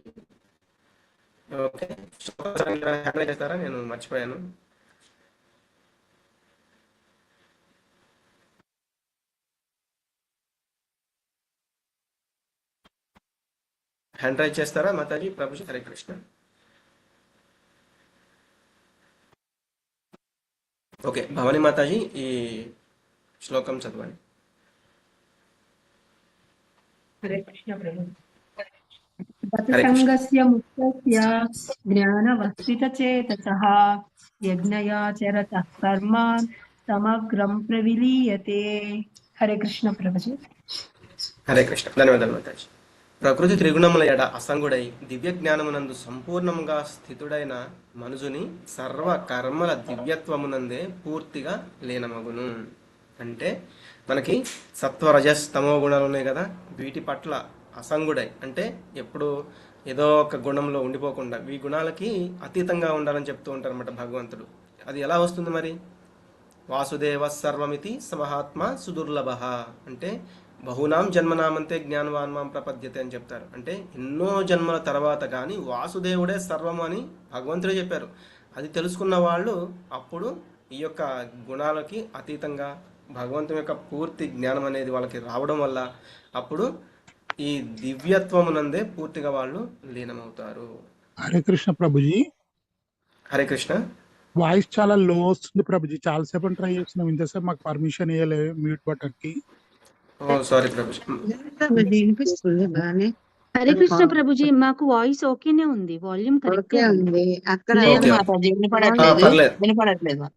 ఓకే, హ్యాండిల్ చేస్తారా? నేను మర్చిపోయాను. హ్యాండ్ రైజ్ చేస్తారా మాతాజీ? ప్రభుజీ, హరే కృష్ణ. ఓకే, భవానీ మాతాజీ ఈ శ్లోకం చదవండి. హరే కృష్ణ ప్రభు. హరే కృష్ణ. సంగస్య ముక్తస్య జ్ఞానవస్థితచేతసః యజ్ఞయాచరతః కర్మాన్ సమగ్రం ప్రవిలీయతే. హరే కృష్ణ ప్రభుజీ. హరే కృష్ణ. ధన్యవాదాలు మాతాజీ. ప్రకృతి త్రిగుణముల ఎడ అసంగుడై దివ్య జ్ఞానమునందు సంపూర్ణంగా స్థితుడైన మనుజుని సర్వ కర్మల దివ్యత్వమునందే పూర్తిగా లీనమగును. అంటే మనకి సత్వ రజస్ తమో గుణాలు ఉన్నాయి కదా, వీటి పట్ల అసంగుడై అంటే ఎప్పుడు ఏదో ఒక గుణంలో ఉండిపోకుండా ఈ గుణాలకి అతీతంగా ఉండాలని చెప్తూ ఉంటారు అన్నమాట భగవంతుడు. అది ఎలా వస్తుంది మరి? వాసుదేవ సర్వమితి సమహాత్మ సుదుర్లభ అంటే బహునాం జన్మనామంతే జ్ఞానవాన్మాం ప్రపద్యతే అని చెప్తారు. అంటే ఎన్నో జన్మల తర్వాత కానీ వాసుదేవుడే సర్వము అని భగవంతుడే చెప్పారు. అది తెలుసుకున్న వాళ్ళు అప్పుడు ఈ యొక్క గుణాలకి అతీతంగా భగవంతుని యొక్క పూర్తి జ్ఞానం అనేది వాళ్ళకి రావడం వల్ల అప్పుడు ఈ దివ్యత్వమునందే పూర్తిగా వాళ్ళు లీనమవుతారు. హరే కృష్ణ ప్రభుజీ. హరే కృష్ణ. వాయిస్ చాలా లో వస్తుంది ప్రభుజీ, చాలాసేపు ట్రై చేస్తున్నాం, ఇంతసేపు మాకు పర్మిషన్ ఇవ్వలేదు మ్యూట్ బటన్ కి. ఓ సారీ ప్రభుజీ. వినిపిస్తుంది బానే. హరే కృష్ణ ప్రభుజీ, మాకు వాయిస్ ఓకేనే ఉంది, వాల్యూమ్ కరెక్ట్ ఓకే ఉంది. అక్కడ లేదు ఓకే. మాతాజీ, వినపడట్లేదు పర్లేదు వినపడట్లేదు.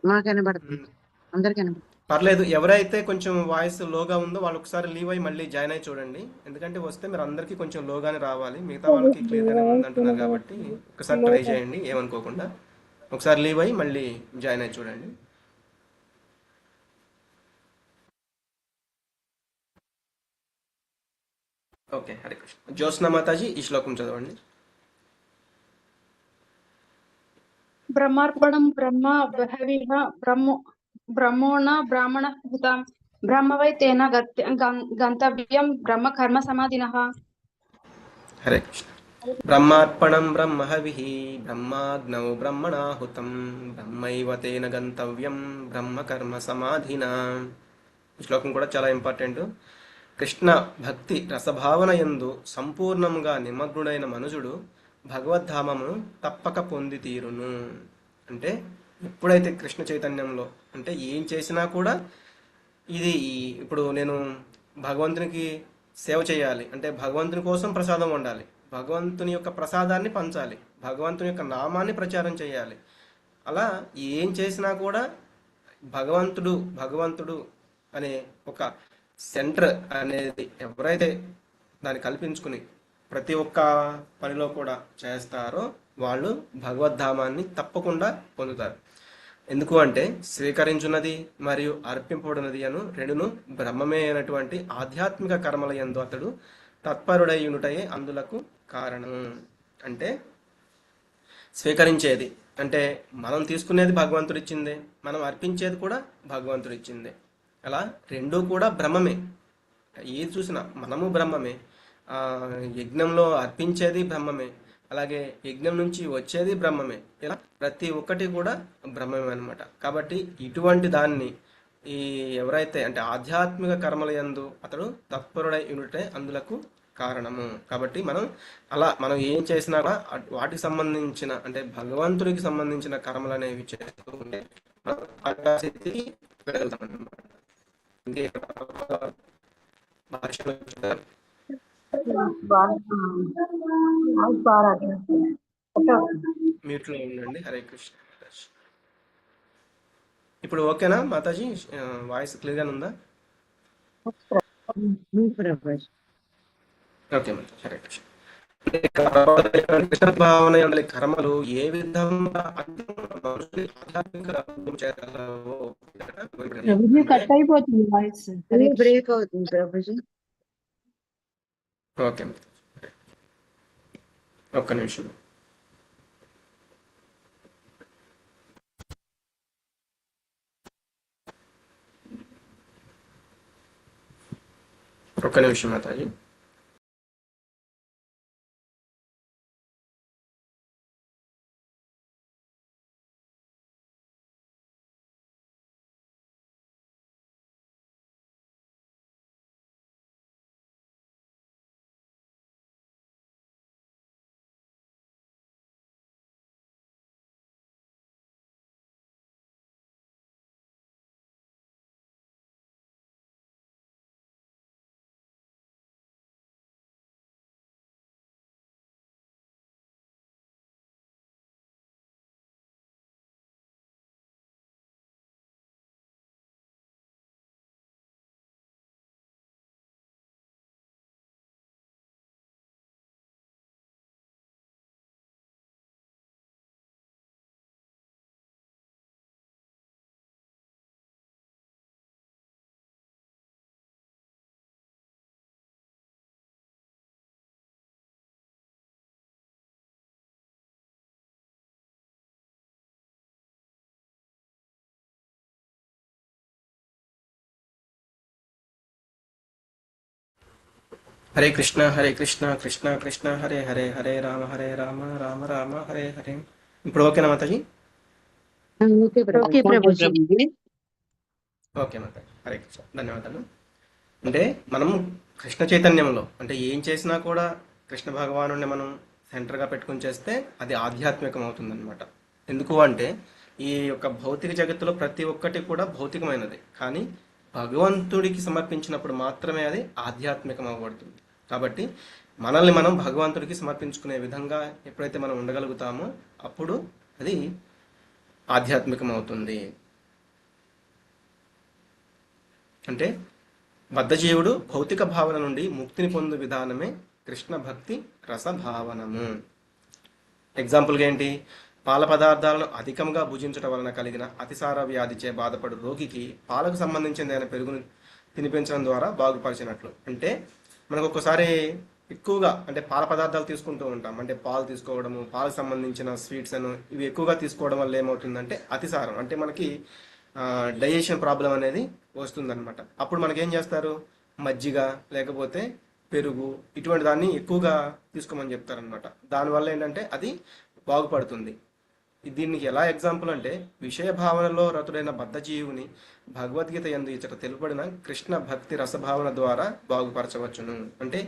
మాకు కనబడుతుంది, అందరికి కనబడుతుంది. పర్లేదు. ఎవరైతే కొంచెం వాయిస్ లోగా ఉందో వాళ్ళు ఒకసారి లీవ్ అయ్యి మళ్ళీ జాయిన్ అయ్యి చూడండి. ఎందుకంటే వస్తే మీరు అందరికీ కొంచెం లోగానే రావాలి, మిగతా వాళ్ళకి క్లియర్గానే ఉందంటున్నారు కాబట్టి ఒకసారి ట్రై చేయండి ఏమనుకోకుండా. ఒకసారి లీవ్ అయ్యి మళ్ళీ జాయిన్ అయ్యి చూడండి. ఓకే, హరే కృష్ణ. జ్యోత్స్న మాతాజీ ఈ శ్లోకం చదవండి. బ్రహ్మార్పణం బ్రహ్మ బహవిః బ్రహ్మోణ బ్రాహ్మణ హృతం బ్రహ్మవై తేన గంతవ్యం బ్రహ్మ కర్మ సమాధినః. హరే కృష్ణ. బ్రహ్మార్పణం బ్రహ్మహవిః బ్రహ్మాగ్నౌ బ్రహ్మణాహుతం బ్రహ్మైవ తేన గంతవ్యం బ్రహ్మ కర్మ సమాధినా. ఈ శ్లోకం కూడా చాలా ఇంపార్టెంట్. కృష్ణ భక్తి రసభావన యందు సంపూర్ణంగా నిమగ్నుడైన మనుజుడు భగవద్ధామము తప్పక పొంది తీరును. అంటే ఎప్పుడైతే కృష్ణ చైతన్యంలో అంటే ఏం చేసినా కూడా ఇది ఇప్పుడు నేను భగవంతునికి సేవ చేయాలి అంటే భగవంతుని కోసం ప్రసాదం వండాలి, భగవంతుని యొక్క ప్రసాదాన్ని పంచాలి, భగవంతుని యొక్క నామాన్ని ప్రచారం చేయాలి. అలా ఏం చేసినా కూడా భగవంతుడు భగవంతుడు అనే ఒక సెంటర్ అనేది ఎవరైతే దాన్ని కల్పించుకుని ప్రతి ఒక్క పనిలో కూడా చేస్తారో వాళ్ళు భగవద్ధామాన్ని తప్పకుండా పొందుతారు. ఎందుకు అంటే స్వీకరించున్నది మరియు అర్పింపబడినది అను రెండును బ్రహ్మమే అయినటువంటి ఆధ్యాత్మిక కర్మల యందు అతడు తత్పరుడై ఉండుటయే అందులకు కారణం. అంటే స్వీకరించేది అంటే మనం తీసుకునేది భగవంతుడు ఇచ్చిందే, మనం అర్పించేది కూడా భగవంతుడు ఇచ్చిందే. అలా రెండూ కూడా బ్రహ్మమే. ఏది చూసినా మనము బ్రహ్మమే, యజ్ఞంలో అర్పించేది బ్రహ్మమే, అలాగే యజ్ఞం నుంచి వచ్చేది బ్రహ్మమే. ఇలా ప్రతి ఒక్కటి కూడా బ్రహ్మమే అనమాట. కాబట్టి ఇటువంటి దాన్ని ఈ ఎవరైతే అంటే ఆధ్యాత్మిక కర్మల యందు అతడు తత్పరుడై ఉండుటే అందులకు కారణము. కాబట్టి మనం ఏం చేసినా కూడా వాటికి సంబంధించిన అంటే భగవంతుడికి సంబంధించిన కర్మలు అనేవి చేస్తూ ఉంటే మనం ఆ స్థితికి వెళ్ళగలుగుతాం అన్నమాట. ఇంకే భాషలో చెప్తారు. మ్యూట్లో ఉండండి. హరే కృష్ణ. ఇప్పుడు ఓకేనా మాతాజీ? వాయిస్ క్లియర్గా ఉందా? ప్రభుజీ. ఓకే మాతాజీ. హరే కృష్ణ. కృష్ణ భావన యొక్క కర్మలు ఏ విధంగా మనుషుని ఆధ్యాత్మిక చేయాలో ప్రభుజీ కట్ అయిపోతుంది వాయిస్. బ్రేక్ అవుతుంది ప్రభుజీ. ఓకే ఒక్క నిమిషం. ఒక్క నిమిషం మాతాజీ. హరే కృష్ణ హరే కృష్ణ కృష్ణ కృష్ణ హరే హరే హరే రామ రామ రామ హరే హరే. ఇప్పుడు ఓకేనా Mataji? Okay okay Prabhuji. Okay Mataji. Hare Krishna. ధన్యవాదాలు. అంటే మనం కృష్ణ చైతన్యంలో అంటే ఏం చేసినా కూడా కృష్ణ భగవానుడిని మనం సెంటర్గా పెట్టుకుని చేస్తే అది ఆధ్యాత్మికం అవుతుందన్నమాట. ఎందుకు అంటే ఈ యొక్క భౌతిక జగత్తులో ప్రతి ఒక్కటి కూడా భౌతికమైనది, కానీ భగవంతుడికి సమర్పించినప్పుడు మాత్రమే అది ఆధ్యాత్మికం అవ్వబడుతుంది. కాబట్టి మనల్ని మనం భగవంతుడికి సమర్పించుకునే విధంగా ఎప్పుడైతే మనం ఉండగలుగుతామో అప్పుడు అది ఆధ్యాత్మికం అవుతుంది. అంటే బద్ధజీవుడు భౌతిక భావన నుండి ముక్తిని పొందు విధానమే కృష్ణ భక్తి రసభావనము. ఎగ్జాంపుల్గా ఏంటి? పాల పదార్థాలను అధికంగా భుజించడం వలన కలిగిన అతిసార వ్యాధిచే బాధపడు రోగికి పాలకు సంబంధించిన పెరుగును తినిపించడం ద్వారా బాగుపరిచినట్లు. అంటే మనకు ఒక్కోసారి ఎక్కువగా అంటే పాల పదార్థాలు తీసుకుంటూ ఉంటాం, అంటే పాలు తీసుకోవడము, పాలకు సంబంధించిన స్వీట్స్ అను ఇవి ఎక్కువగా తీసుకోవడం వల్ల ఏమవుతుందంటే అతిసారం అంటే మనకి డైజెషన్ ప్రాబ్లం అనేది వస్తుందన్నమాట. అప్పుడు మనకేం చేస్తారు? మజ్జిగ లేకపోతే పెరుగు ఇటువంటి దాన్ని ఎక్కువగా తీసుకోమని చెప్తారనమాట. దానివల్ల ఏంటంటే అది బాగుపడుతుంది. దీనికి ఎలా ఎగ్జాంపుల్ అంటే విషయ భావనలో రతుడైన బద్ధజీవుని భగవద్గీత యందు ఇచ్చట తెలుపబడిన కృష్ణ భక్తి రసభావన ద్వారా బాగుపరచవచ్చును. అంటే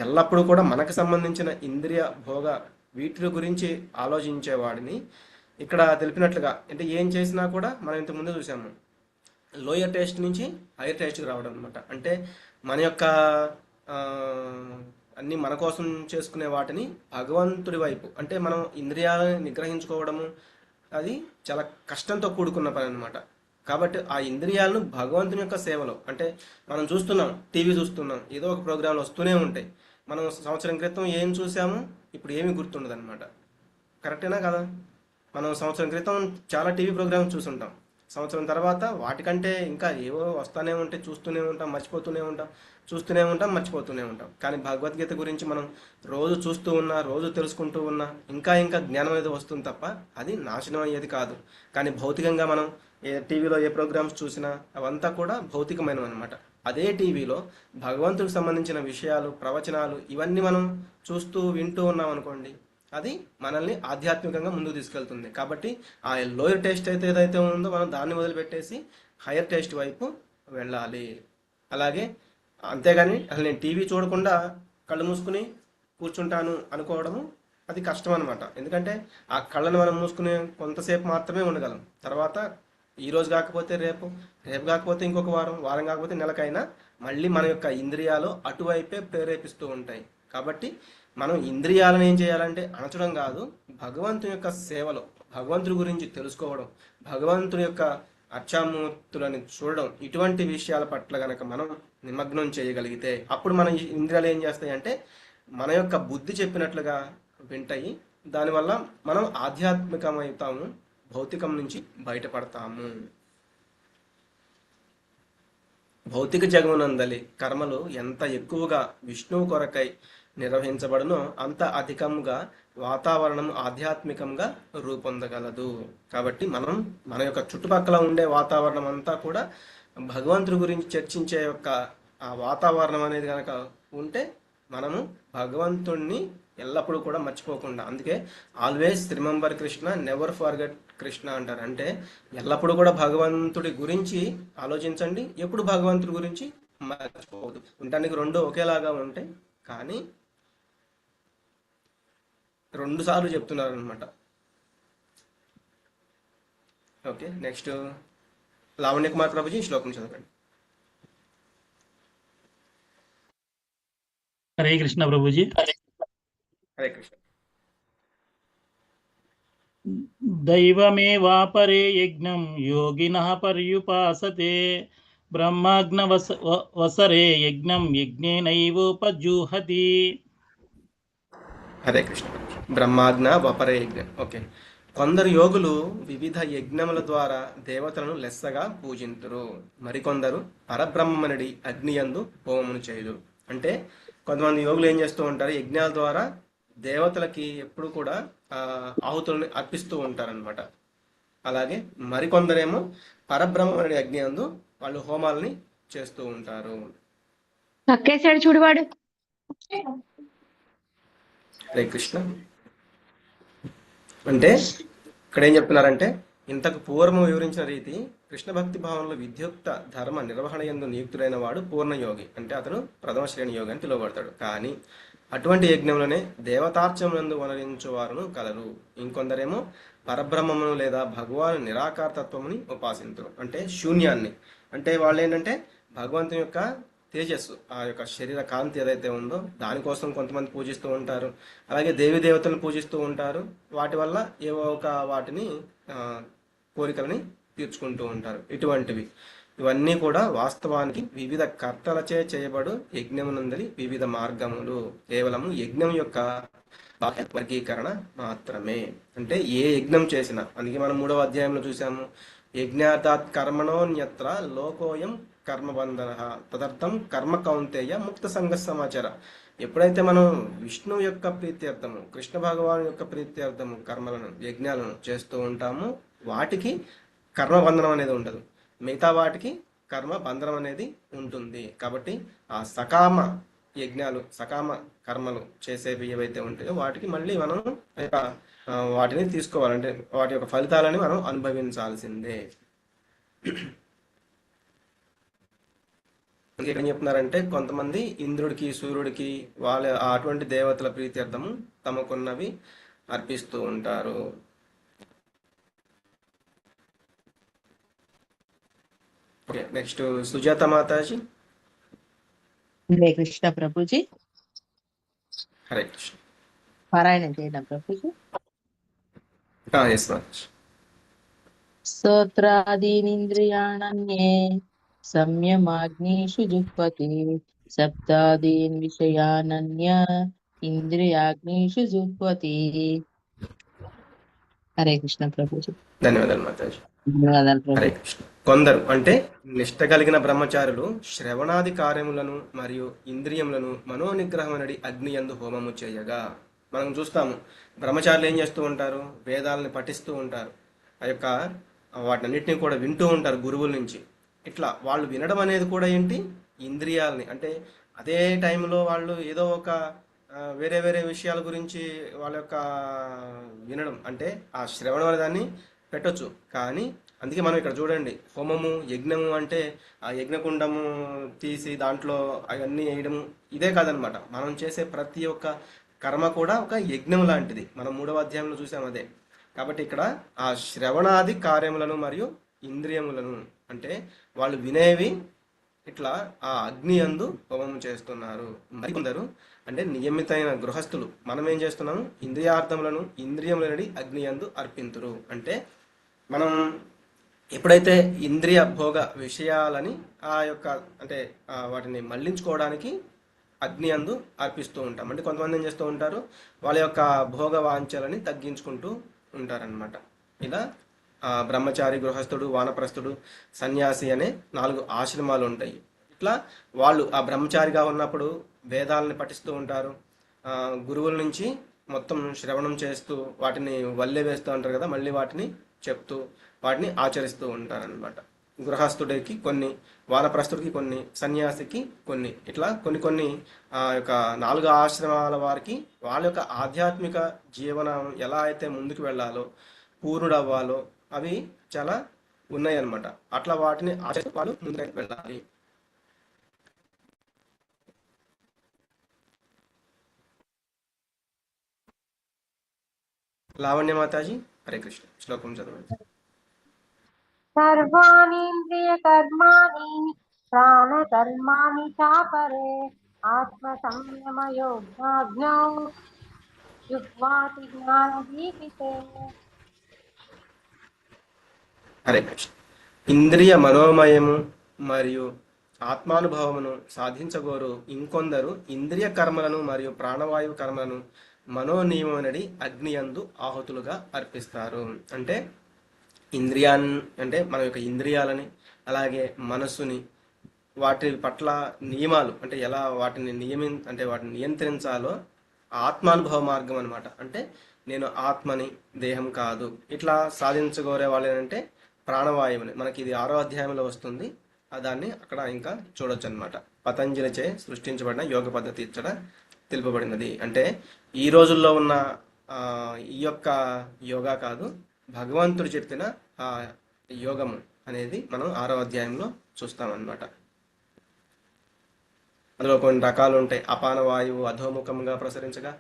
ఎల్లప్పుడూ కూడా మనకు సంబంధించిన ఇంద్రియ భోగ వీటి గురించి ఆలోచించేవాడిని ఇక్కడ తెలిపినట్లుగా అంటే ఏం చేసినా కూడా మనం ఇంతకుముందు చూసాము, లోయర్ టేస్ట్ నుంచి హైయర్ టేస్ట్కి రావడం అనమాట. అంటే మన యొక్క అన్నీ మన కోసం చేసుకునే వాటిని భగవంతుడి వైపు అంటే మనం ఇంద్రియాలను నిగ్రహించుకోవడము అది చాలా కష్టంతో కూడుకున్న పని అనమాట. కాబట్టి ఆ ఇంద్రియాలను భగవంతుని యొక్క సేవలో, అంటే మనం చూస్తున్నాం, టీవీ చూస్తున్నాం, ఏదో ఒక ప్రోగ్రాంలు వస్తూనే ఉంటాయి. మనం సంవత్సరం క్రితం ఏం చూసామో ఇప్పుడు ఏమీ గుర్తుండదు అనమాట. కరెక్టేనా కదా? మనం సంవత్సరం క్రితం చాలా టీవీ ప్రోగ్రామ్స్ చూసుంటాం. సంవత్సరం తర్వాత వాటికంటే ఇంకా ఏవో వస్తూనే ఉంటాయి, చూస్తూనే ఉంటాం, మర్చిపోతూనే ఉంటాం, చూస్తూనే ఉంటాం, మర్చిపోతూనే ఉంటాం. కానీ భగవద్గీత గురించి మనం రోజు చూస్తూ ఉన్నా, రోజు తెలుసుకుంటూ ఉన్నా, ఇంకా ఇంకా జ్ఞానం అనేది వస్తుంది తప్ప అది నాశనం అయ్యేది కాదు. కానీ భౌతికంగా మనం టీవీలో ఏ ప్రోగ్రామ్స్ చూసినా అవంతా కూడా భౌతికమైనవి అనమాట. అదే టీవీలో భగవంతుడికి సంబంధించిన విషయాలు, ప్రవచనాలు ఇవన్నీ మనం చూస్తూ వింటూ ఉన్నాం అనుకోండి, అది మనల్ని ఆధ్యాత్మికంగా ముందుకు తీసుకెళ్తుంది. కాబట్టి ఆ లోయర్ టేస్ట్ అయితే ఏదైతే ఉందో మనం దాన్ని వదిలిపెట్టేసి హైయర్ టేస్ట్ వైపు వెళ్ళాలి. అలాగే అంతేగాని అసలు నేను టీవీ చూడకుండా కళ్ళు మూసుకుని కూర్చుంటాను అనుకోవడము అది కష్టం అనమాట. ఎందుకంటే ఆ కళ్ళను మనం మూసుకునే కొంతసేపు మాత్రమే ఉండగలం. తర్వాత ఈ రోజు కాకపోతే రేపు, రేపు కాకపోతే ఇంకొక వారం, వారం కాకపోతే నెలకైనా మళ్ళీ మన యొక్క ఇంద్రియాలు అటువైపే ప్రేరేపిస్తూ ఉంటాయి. కాబట్టి మనం ఇంద్రియాలను ఏం చేయాలంటే అణచడం కాదు, భగవంతుని యొక్క సేవలో భగవంతుడి గురించి తెలుసుకోవడం, భగవంతుని యొక్క అర్చామూర్తులని చూడడం, ఇటువంటి విషయాల పట్ల గనక మనం నిమగ్నం చేయగలిగితే అప్పుడు మన ఇంద్రియాలు ఏం చేస్తాయి అంటే మన యొక్క బుద్ధి చెప్పినట్లుగా వింటాయి. దానివల్ల మనం ఆధ్యాత్మికమవుతాము, భౌతికం నుంచి బయటపడతాము. భౌతిక జగమునందలి కర్మలు ఎంత ఎక్కువగా విష్ణువు కొరకై నిర్వహించబడునో అంత అధికంగా వాతావరణం ఆధ్యాత్మికంగా రూపొందగలదు. కాబట్టి మనం మన యొక్క చుట్టుపక్కల ఉండే వాతావరణం అంతా కూడా భగవంతుడి గురించి చర్చించే యొక్క ఆ వాతావరణం అనేది కనుక ఉంటే మనము భగవంతుణ్ణి ఎల్లప్పుడూ కూడా మర్చిపోకుండా, అందుకే always remember Krishna, never forget Krishna అంటారు. అంటే ఎల్లప్పుడూ కూడా భగవంతుడి గురించి ఆలోచించండి, ఎప్పుడు భగవంతుడి గురించి మర్చిపోవద్దు. ఉండటానికి రెండు ఒకేలాగా ఉంటాయి, కానీ రెండు సార్లు చెప్తున్నారు అనమాట. ఓకే, నెక్స్ట్ లావణ్య కుమార్ ప్రభుజీ శ్లోకం చదవండి. హరే కృష్ణ ప్రభుజీ. హరే కృష్ణ. దైవమేవాపరే యజ్ఞం యోగినః పర్యుపాసతే బ్రహ్మాగ్న వసరే యజ్ఞం యజ్ఞేనైవోపజుహతి. హరే కృష్ణ. బ్రహ్మాజ్ఞ వపరే యజ్ఞం. ఓకే, కొందరు యోగులు వివిధ యజ్ఞముల ద్వారా దేవతలను లెస్సగా పూజింతురు, మరికొందరు పరబ్రహ్మనుడి అగ్నియందు హోమమును చేయుదురు. అంటే కొంతమంది యోగులు ఏం చేస్తూ ఉంటారు, యజ్ఞాల ద్వారా దేవతలకి ఎప్పుడు కూడా ఆహుతులను అర్పిస్తూ ఉంటారనమాట. అలాగే మరికొందరేమో పరబ్రహ్మనుడి అగ్నియందు వాళ్ళు హోమాలని చేస్తూ ఉంటారు. నక్కేశాడు చూడువాడు. హరే కృష్ణ. అంటే ఇక్కడ ఏం చెప్తున్నారంటే ఇంతకు పూర్వము వివరించిన రీతి కృష్ణ భక్తి భావంలో విద్యుక్త ధర్మ నిర్వహణ యందు నియుక్తుడైన వాడు పూర్ణయోగి, అంటే అతను ప్రథమ శ్రేణి యోగి అని పిలువబడతాడు. కానీ అటువంటి యజ్ఞంలోనే దేవతార్చమునందు వనరించు వారును కలరు. ఇంకొందరేమో పరబ్రహ్మమును లేదా భగవాను నిరాకారతత్వముని ఉపాసింతురు, అంటే శూన్యాన్ని. అంటే వాళ్ళు ఏంటంటే భగవంతుని యొక్క తేజస్సు, ఆ యొక్క శరీర కాంతి ఏదైతే ఉందో దానికోసం కొంతమంది పూజిస్తూ ఉంటారు. అలాగే దేవి దేవతలను పూజిస్తూ ఉంటారు. వాటి వల్ల ఏవో ఒక వాటిని కోరికలని తీర్చుకుంటూ ఉంటారు. ఇటువంటివి ఇవన్నీ కూడా వాస్తవానికి వివిధ కర్తలచే చేయబడు యజ్ఞమునందలి వివిధ మార్గములు, కేవలము యజ్ఞం యొక్క వర్గీకరణ మాత్రమే. అంటే ఏ యజ్ఞం చేసినా, అందుకే మనం 3వ అధ్యాయంలో చూసాము, యజ్ఞాతాత్ కర్మణోన్యత్ర లోకోయం కర్మబంధన తదర్థం కర్మ కౌంతేయ ముక్త సంఘ సమాచార. ఎప్పుడైతే మనం విష్ణువు యొక్క ప్రీత్యర్థము, కృష్ణ భగవాను యొక్క ప్రీత్యర్థము కర్మలను, యజ్ఞాలను చేస్తూ ఉంటాము, వాటికి కర్మబంధనం అనేది ఉండదు. మిగతా వాటికి కర్మ బంధనం అనేది ఉంటుంది. కాబట్టి ఆ సకామ యజ్ఞాలు, సకామ కర్మలు చేసేవి ఏవైతే ఉంటాయో వాటికి మళ్ళీ మనం వాటిని తీసుకోవాలంటే వాటి యొక్క ఫలితాలని మనం అనుభవించాల్సిందే. ఏం చెప్తున్నారంటే కొంతమంది ఇంద్రుడికి, సూర్యుడికి, వాళ్ళ అటువంటి దేవతల ప్రీత్యర్థము తమకున్నవి అర్పిస్తూ ఉంటారు. ఓకే, నెక్స్ట్ సుజాత మాతాజీ. హరే కృష్ణ ప్రభుజీ. హరే కృష్ణ. పారాయణం చేయడం ప్రభుజీ. ఎస్ మాతాజీ. స్తోత్రాదీనింద్రియాణన్యే సంయమాగ్నిషు జుహ్వతి సప్తాదీన్ విషయానన్య ఇంద్రియాగ్నిషు జుహ్వతి. హరే కృష్ణ ప్రభుజీ. ధన్యవాదాలు మాతాజీ. ధన్యవాదాలు హరే ప్రభు. కృష్ణ. కొందరు అంటే నిష్ట కలిగిన బ్రహ్మచారులు శ్రవణాది కార్యములను మరియు ఇంద్రియములను మనోనిగ్రహమనడి అగ్ని యందు హోమము చేయగా, మనం చూస్తాము బ్రహ్మచారులు ఏం చేస్తూ ఉంటారు, వేదాలని పఠిస్తూ ఉంటారు, ఆ యొక్క వాటినన్నిటిని కూడా వింటూ ఉంటారు గురువుల నుంచి. ఇట్లా వాళ్ళు వినడం అనేది కూడా ఏంటి, ఇంద్రియాలని అంటే అదే టైంలో వాళ్ళు ఏదో ఒక వేరే వేరే విషయాల గురించి వాళ్ళ యొక్క వినడం, అంటే ఆ శ్రవణం అనే దాన్ని పెట్టొచ్చు. కానీ అందుకే మనం ఇక్కడ చూడండి, హోమము యజ్ఞము అంటే ఆ యజ్ఞకుండము తీసి దాంట్లో అవన్నీ వేయడము ఇదే కాదనమాట. మనం చేసే ప్రతి ఒక్క కర్మ కూడా ఒక యజ్ఞం లాంటిది. మనం 3వ అధ్యాయంలో చూసాం అదే. కాబట్టి ఇక్కడ ఆ శ్రవణాది కార్యములను మరియు ఇంద్రియములను అంటే వాళ్ళు వినేవి ఇట్లా ఆ అగ్ని యందు హోమం చేస్తున్నారు. మరికొందరు అంటే నియమితమైన గృహస్థులు మనం ఏం చేస్తున్నాము, ఇంద్రియార్థములను ఇంద్రియములనడి అగ్ని యందు అర్పింతురు. అంటే మనం ఎప్పుడైతే ఇంద్రియ భోగ విషయాలని ఆ యొక్క అంటే వాటిని మళ్లించుకోవడానికి అగ్ని యందు అర్పిస్తూ ఉంటాం. అంటే కొంతమంది ఏం చేస్తూ ఉంటారు, వాళ్ళ యొక్క భోగ వాంఛలని తగ్గించుకుంటూ ఉంటారనమాట. ఇలా బ్రహ్మచారి, గృహస్థుడు, వానప్రస్థుడు, సన్యాసి అనే 4 ఆశ్రమాలు ఉంటాయి. ఇట్లా వాళ్ళు ఆ బ్రహ్మచారిగా ఉన్నప్పుడు వేదాలని పఠిస్తూ ఉంటారు, గురువుల నుంచి మొత్తం శ్రవణం చేస్తూ వాటిని వల్లే వేస్తూ ఉంటారు కదా, మళ్ళీ వాటిని చెప్తూ వాటిని ఆచరిస్తూ ఉంటారనమాట. గృహస్థుడికి కొన్ని, వానప్రస్థుడికి కొన్ని, సన్యాసికి కొన్ని, ఇట్లా కొన్ని కొన్ని ఆ యొక్క 4 ఆశ్రమాల వారికి వాళ్ళ యొక్క ఆధ్యాత్మిక జీవనం ఎలా అయితే ముందుకు వెళ్ళాలో, పూర్ణుడు అవ్వాలో అవి చాలా ఉన్నాయి అన్నమాట. అట్లా వాటిని ఆచరిస్తూ వాళ్ళు ముందుకు వెళ్ళాలి. లావణ్య మాతాజీ, హరే కృష్ణ. శ్లోకం చదవండి. सर्वाणीन्द्रियकर्माणि प्राणकर्माणि चापरे आत्मसंयमयोगाग्नौ जुह्वाति ज्ञानदीपिते. హరే కృష్ణ. ఇంద్రియ మనోమయము మరియు ఆత్మానుభవమును సాధించగోరు ఇంకొందరు ఇంద్రియ కర్మలను మరియు ప్రాణవాయువు కర్మలను మనోనియమనడి అగ్నియందు ఆహుతులుగా అర్పిస్తారు. అంటే అంటే మన యొక్క ఇంద్రియాలని అలాగే మనస్సుని వాటి పట్ల నియమాలు అంటే ఎలా వాటిని వాటిని నియంత్రించాలో ఆత్మానుభవ మార్గం అనమాట. అంటే నేను ఆత్మని, దేహం కాదు, ఇట్లా సాధించగోరే వాళ్ళు ఏంటంటే ప్రాణవాయువుని. మనకి ఇది 6వ అధ్యాయంలో వస్తుంది, దాన్ని అక్కడ ఇంకా చూడొచ్చు అనమాట. పతంజలిచే సృష్టించబడిన యోగ పద్ధతి ఇచ్చట తెలుపబడినది. అంటే ఈ రోజుల్లో ఉన్న ఈ యొక్క యోగా కాదు, భగవంతుడు చెప్పిన ఆ యోగము అనేది మనం 6వ అధ్యాయంలో చూస్తామన్నమాట. అందులో కొన్ని రకాలు ఉంటాయి. అపాన వాయువు అధోముఖంగా ప్రసరించగా,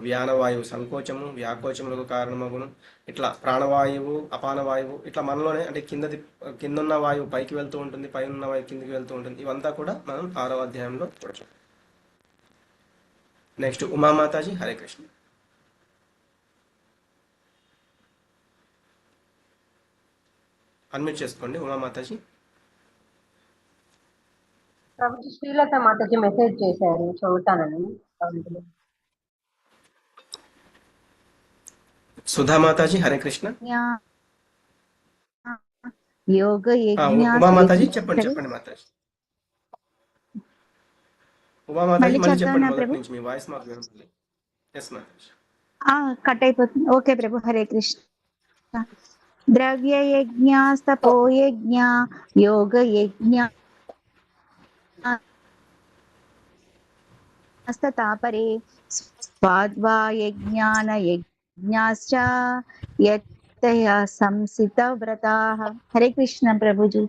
వ్యానవాయువు సంకోచము వ్యాకోచములకు కారణమగును. ఇట్లా ప్రాణవాయువు, అపాన వాయువు ఇట్లా మనలోనే అంటే కిందున్న వాయువు పైకి వెళ్తూ ఉంటుంది, పైన ఉన్న వాయువు కిందికి వెళ్తూ ఉంటుంది. ఇవంతా కూడా మనం 6వ అధ్యాయంలో చూడొచ్చు. నెక్స్ట్ ఉమామాతాజీ, హరే కృష్ణ. అన్మ్యూట్ చేసుకోండి ఉమామాతాజీ. ప్రభుజీ శ్రీలత మాతాజీ మెసేజ్ చేశారు, చదువుతానని. సుధామాతాజీ, హరే కృష్ణ. యోగ ఉమామాతాజీ చెప్పండి మాతాజీ. ఉమామాతాజీ మళ్ళీ చెప్పండి మొదటి నుంచి, మీ వాయిస్ మాకు వినపడలేదు. ఎస్ మాతాజీ. కట్ అయిపోతుంది. ఓకే ప్రభు, హరే కృష్ణ. ద్రవ్య యజ్ఞ, తపో యజ్ఞ, యోగ యజ్ఞ తాపరే స్వాద్వా యజ్ఞాన యజ్ఞాశ్చ యత్తయ సంసిత వ్రతాః. హరే కృష్ణ ప్రభుజీ.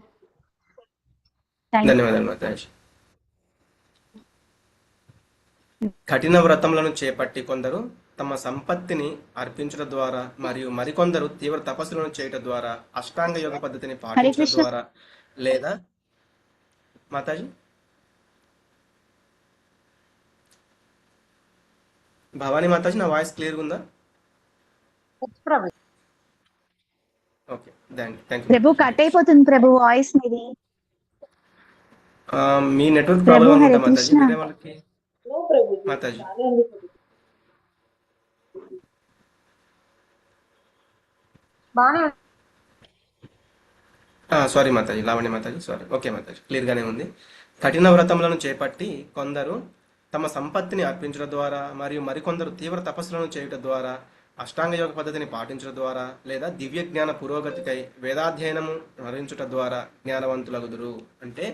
ధన్యవాదాలు మాతాజీ. కఠిన వ్రతములను చేపట్టి కొందరు తమ సంపత్తిని అర్పించడం ద్వారా మరియు మరికొందరు తీవ్ర తపస్సులను చేయటం ద్వారా అష్టాంగ యోగ పద్ధతిని పాటించడం ద్వారా లేదా మాతాజీ భవానీ మాతాజీ, నా వాయిస్ క్లియర్గా ఉందా? ప్రభు ఓకే. Thank you. ప్రభు కట్ అయిపోతుంది ప్రభు వాయిస్ మీది. మీ నెట్వర్క్ ప్రభు ప్రాబ్లం హరే అనుకుంటా మాతాజీ. కృష్ణ. వేరే వాళ్ళకి మాతాజీ బానే సారీ మాతాజీ, లావణ్య మాతాజీ, సారీ. ఓకే మాతాజీ, క్లియర్గానే ఉంది. కఠిన వ్రతములను చేపట్టి కొందరు తమ సంపత్తిని అర్పించడం ద్వారా మరియు మరికొందరు తీవ్ర తపస్సులను చేయుట ద్వారా అష్టాంగ యోగ పద్ధతిని పాటించడం ద్వారా లేదా దివ్య జ్ఞాన పురోగతికై వేదాధ్యయనము స్మరించుట ద్వారా జ్ఞానవంతులగుదురు. అంటే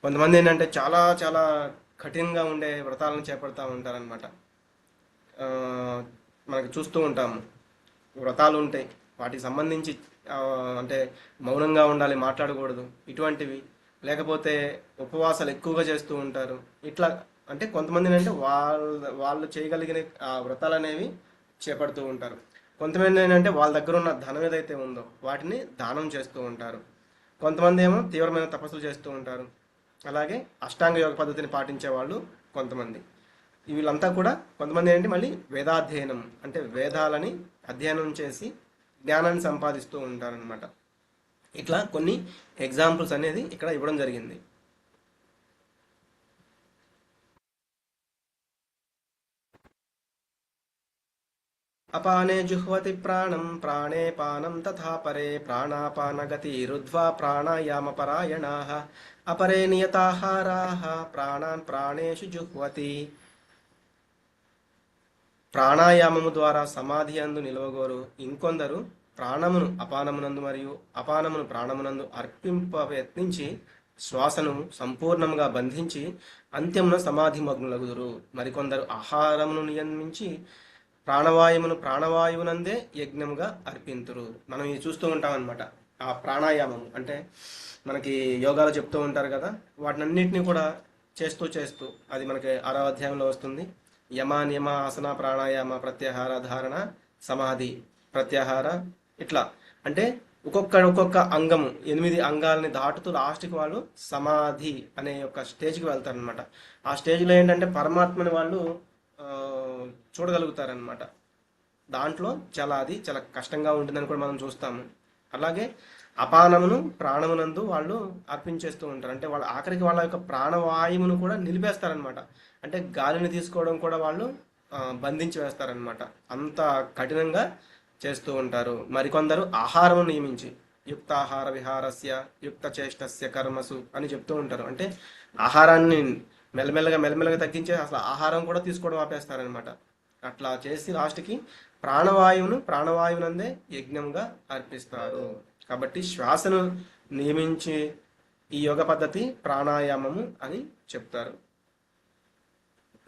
కొంతమంది ఏంటంటే చాలా చాలా కఠినంగా ఉండే వ్రతాలను చేపడతా ఉంటారనమాట. మనకి చూస్తూ ఉంటాము, వ్రతాలు ఉంటాయి, వాటికి సంబంధించి అంటే మౌనంగా ఉండాలి, మాట్లాడకూడదు, ఇటువంటివి. లేకపోతే ఉపవాసాలు ఎక్కువగా చేస్తూ ఉంటారు. ఇట్లా అంటే కొంతమంది అంటే వాళ్ళు చేయగలిగిన ఆ వ్రతాలు అనేవి చేపడుతూ ఉంటారు. కొంతమంది ఏంటంటే వాళ్ళ దగ్గర ఉన్న ధనం ఏదైతే ఉందో వాటిని దానం చేస్తూ ఉంటారు. కొంతమంది ఏమో తీవ్రమైన తపస్సులు చేస్తూ ఉంటారు. అలాగే అష్టాంగ యోగ పద్ధతిని పాటించే వాళ్ళు కొంతమంది. వీళ్ళంతా కూడా కొంతమంది ఏంటి మళ్ళీ వేదాధ్యయనం అంటే వేదాలని అధ్యయనం చేసి జ్ఞానాన్ని సంపాదిస్తూ ఉంటారనమాట. ఇట్లా కొన్ని ఎగ్జాంపుల్స్ అనేది ఇక్కడ ఇవ్వడం జరిగింది. అపానే జుహ్వతి ప్రాణం ప్రాణే పానం తథా పరే ప్రాణాపానగతి రుద్ధ్వా ప్రాణాయామ పరాయణాః అపరే నియతాహారాః ప్రాణాన్ ప్రాణేషు జుహ్వతి. ప్రాణాయామము ద్వారా సమాధి అందు నిలవగోరు ఇంకొందరు ప్రాణమును అపానమునందు మరియు అపానమును ప్రాణమునందు అర్పింప యత్నించి శ్వాసను సంపూర్ణంగా బంధించి అంత్యమున సమాధి మగ్నులగుదురు. మరికొందరు ఆహారమును నియమించి ప్రాణవాయువును ప్రాణవాయువునందే యజ్ఞముగా అర్పింతురు. మనం ఇది చూస్తూ ఉంటాం అనమాట. ఆ ప్రాణాయామం అంటే మనకి యోగాలు చెప్తూ ఉంటారు కదా, వాటినన్నింటినీ కూడా చేస్తూ అది మనకి 6వ అధ్యాయంలో వస్తుంది. యమ నియమ ఆసన ప్రాణాయామ ప్రత్యాహార ధారణ సమాధి ప్రత్యాహార, ఇట్లా అంటే ఒక్కొక్క అంగము 8 అంగాలని దాటుతూ లాస్ట్కి వాళ్ళు సమాధి అనే ఒక స్టేజ్కి వెళ్తారనమాట. ఆ స్టేజ్లో ఏంటంటే పరమాత్మని వాళ్ళు చూడగలుగుతారనమాట. దాంట్లో చాలా కష్టంగా ఉంటుందని కూడా మనం చూస్తాము. అలాగే అపానమును ప్రాణమునందు వాళ్ళు అర్పించేస్తూ ఉంటారు. అంటే వాళ్ళ ఆఖరికి వాళ్ళ యొక్క ప్రాణవాయువును కూడా నిలిపేస్తారనమాట. అంటే గాలిని తీసుకోవడం కూడా వాళ్ళు బంధించి వేస్తారనమాట. అంత కఠినంగా చేస్తూ ఉంటారు. మరికొందరు ఆహారము నియమించి యుక్తాహార విహారస్య యుక్త చేష్టస్య కర్మసు అని చెప్తూ ఉంటారు. అంటే ఆహారాన్ని మెల్లమెల్లగా తగ్గించే అసలు ఆహారం కూడా తీసుకోవడం ఆపేస్తారనమాట. అట్లా చేసి లాస్ట్కి ప్రాణవాయువునందే యజ్ఞంగా అర్పిస్తారు. కాబట్టి శ్వాసను నియమించి ఈ యోగ పద్ధతి ప్రాణాయామము అని చెప్తారు.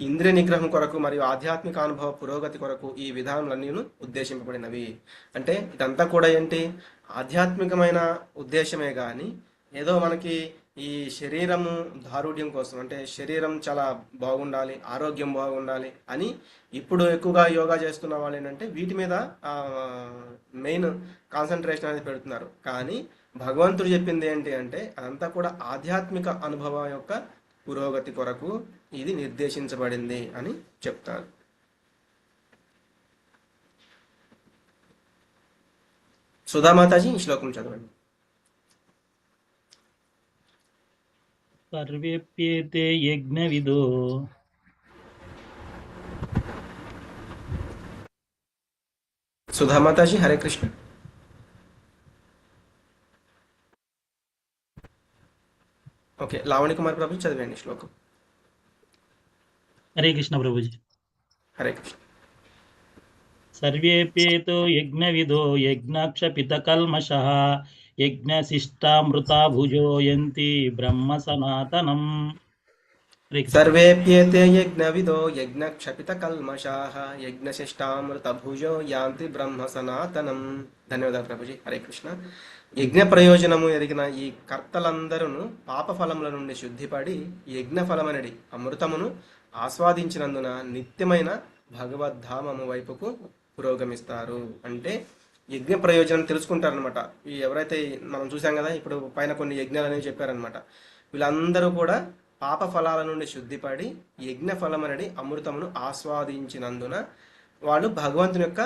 ఇంద్రియ నిగ్రహం కొరకు మరియు ఆధ్యాత్మిక అనుభవ పురోగతి కొరకు ఈ విధానాలన్నీ ఉద్దేశింపబడినవి. అంటే ఇదంతా కూడా ఏంటి, ఆధ్యాత్మికమైన ఉద్దేశమే కానీ ఏదో మనకి ఈ శరీరము దారుఢ్యం కోసం, అంటే శరీరం చాలా బాగుండాలి, ఆరోగ్యం బాగుండాలి అని ఇప్పుడు ఎక్కువగా యోగా చేస్తున్న వాళ్ళు ఏంటంటే వీటి మీద మెయిన్ కాన్సన్ట్రేషన్ అనేది పెడుతున్నారు. కానీ భగవంతుడు చెప్పింది ఏంటి అంటే అదంతా కూడా ఆధ్యాత్మిక అనుభవం యొక్క పురోగతి కొరకు ఇది నిర్దేశించబడింది అని చెప్తారు. సుధామాతాజీ ఈ శ్లోకం చదవండి. సర్వేప్యేతే యజ్ఞవిదో సుధామాతాజీ హరే కృష్ణ. ఓకే, లావణి కుమార్ ప్రభు చదివండి శ్లోకం. హరే కృష్ణ ప్రభుజీ. హరే కృష్ణ. సర్వేప్యేతో యజ్ఞవిదో యజ్ఞక్షపితకల్మషః యజ్ఞశిష్టామృతా భుజోయంతి బ్రహ్మ సనాతనం. సర్వేప్యేతే యజ్ఞవిదో యజ్ఞక్షపితకల్మషాః యజ్ఞశిష్టామృతభుజో యాంతి బ్రహ్మ సనాతనం. ధన్యవాదాలు ప్రభుజీ. హరే కృష్ణ. యజ్ఞ ప్రయోజనము ఎరిగిన ఈ కర్తలందరూ పాపఫలముల నుండి శుద్ధిపడి యజ్ఞఫలమనడి అమృతమును ఆస్వాదించినందున నిత్యమైన భగవద్ధామము వైపుకు పురోగమిస్తారు. అంటే యజ్ఞ ప్రయోజనం తెలుసుకుంటారనమాట. ఈ ఎవరైతే మనం చూసాం కదా, ఇప్పుడు పైన కొన్ని యజ్ఞాలు అనేవి చెప్పారనమాట. వీళ్ళందరూ కూడా పాప ఫలాల నుండి శుద్ధిపడి యజ్ఞ ఫలమనడి అమృతమును ఆస్వాదించినందున వాళ్ళు భగవంతుని యొక్క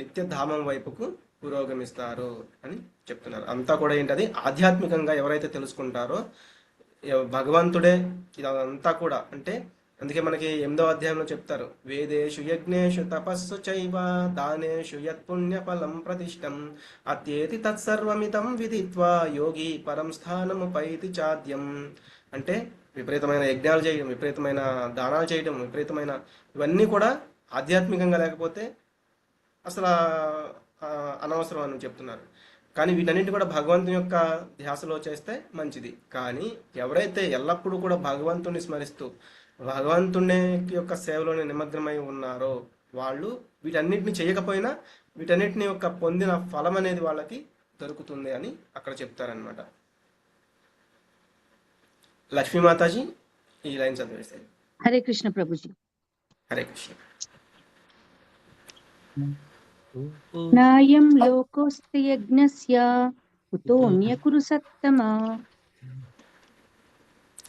నిత్యధామం వైపుకు పురోగమిస్తారు అని చెప్తున్నారు. అంతా కూడా ఏంటది ఆధ్యాత్మికంగా ఎవరైతే తెలుసుకుంటారో భగవంతుడే ఇదంతా కూడా. అంటే అందుకే మనకి 8వ అధ్యాయంలో చెప్తారు, వేదేషు యజ్ఞేషు తపస్సు చైవ దానేషు యత్పుణ్య ఫలం ప్రతిష్టం అత్యేతి తత్సర్వమితం విదిత్వా యోగి పరం స్థానముపైతి చాద్యం. అంటే విపరీతమైన యజ్ఞాలు చేయడం, విపరీతమైన దానాలు చేయడం, విపరీతమైన ఇవన్నీ కూడా ఆధ్యాత్మికంగా లేకపోతే అసలు అనవసరం అని చెప్తున్నారు. కానీ వీటన్నిటి కూడా భగవంతుని యొక్క ధ్యాసలో చేస్తే మంచిది. కానీ ఎవరైతే ఎల్లప్పుడూ కూడా భగవంతుని స్మరిస్తూ భగవంతుని యొక్క సేవలోనే నిమగ్నమై ఉన్నారో వాళ్ళు వీటన్నిటిని చేయకపోయినా వీటన్నిటిని యొక్క పొందిన ఫలం అనేది వాళ్ళకి దొరుకుతుంది అని అక్కడ చెప్తారనమాట. లక్ష్మీమాతాజీ ఈ లైన్ చదివేసాయి. హరే కృష్ణ ప్రభుజీ. హరే కృష్ణ. నాయం లోకోస్తి యజ్ఞస్య కుతోన్య కురు సత్తమా.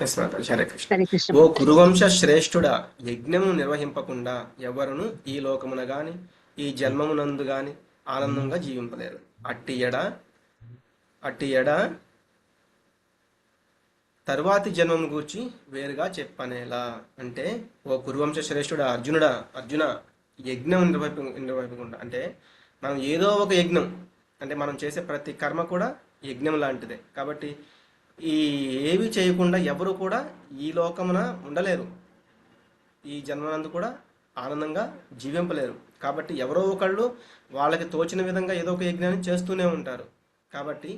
హరే కృష్ణ. హరే కృష్ణ. ఓ కురువంశ శ్రేష్ఠుడా, యజ్ఞము నిర్వహింపకుండా ఎవరును ఈ లోకమున గాని ఈ జన్మమునందు గాని ఆనందంగా జీవింపలేరు. అట్టి ఎడ తరువాతి జన్మం గూర్చి వేరుగా చెప్పనేలా. అంటే ఓ కురువంశ శ్రేష్ఠుడా, అర్జున యజ్ఞం నిర్వహింపకుండా అంటే మనం ఏదో ఒక యజ్ఞం, అంటే మనం చేసే ప్రతి కర్మ కూడా యజ్ఞం లాంటిదే. కాబట్టి ఈ ఏవి చేయకుండా ఎవరు కూడా ఈ లోకమున ఉండలేరు, ఈ జన్మనందు కూడా ఆనందంగా జీవింపలేరు. కాబట్టి ఎవరో ఒకళ్ళు వాళ్ళకి తోచిన విధంగా ఏదో ఒక యజ్ఞాన్ని చేస్తూనే ఉంటారు. కాబట్టి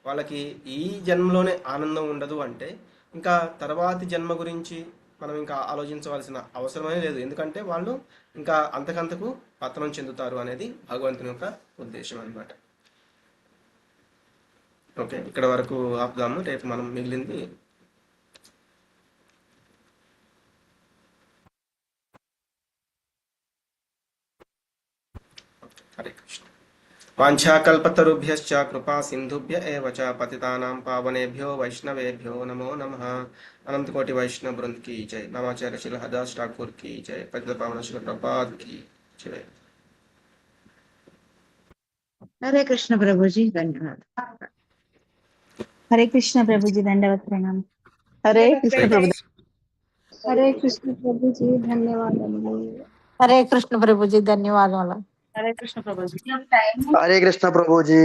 వాళ్ళకి ఈ జన్మలోనే ఆనందం ఉండదు అంటే ఇంకా తర్వాతి జన్మ గురించి మనం ఇంకా ఆలోచించవలసిన అవసరమే లేదు. ఎందుకంటే వాళ్ళు ఇంకా అంతకంతకు పతనం చెందుతారు అనేది భగవంతుని యొక్క ఉద్దేశం అన్నమాట. ఓకే, ఇక్కడ వరకు ఆపుదాము. రేపు మనం మిగిలింది హరే కృష్ణ. వాంఛాకల్పతరుభ్యశ్చ కృపా సింధుభ్య ఏవ చ పతితానాం పావనేభ్యో వైష్ణవేభ్యో నమో నమః. అనంత కోటి వైష్ణవ బృంద్ की जय. नामाचार्य श्री हरदास ठाकुर की जय. पतित पावन श्री प्रभुपाद की जय. हरे कृष्ण प्रभुजी, धन्यवाद. हरे कृष्ण प्रभुजी, दंडवत प्रणाम. हरे कृष्ण प्रभु. హరే కృష్ణ ప్రభుజీ, ధన్యవాదాలు. హరే కృష్ణ ప్రభుజీ, ధన్యవాదాలు. हरे कृष्ण प्रभुजी. हरे कृष्ण प्रभु जी.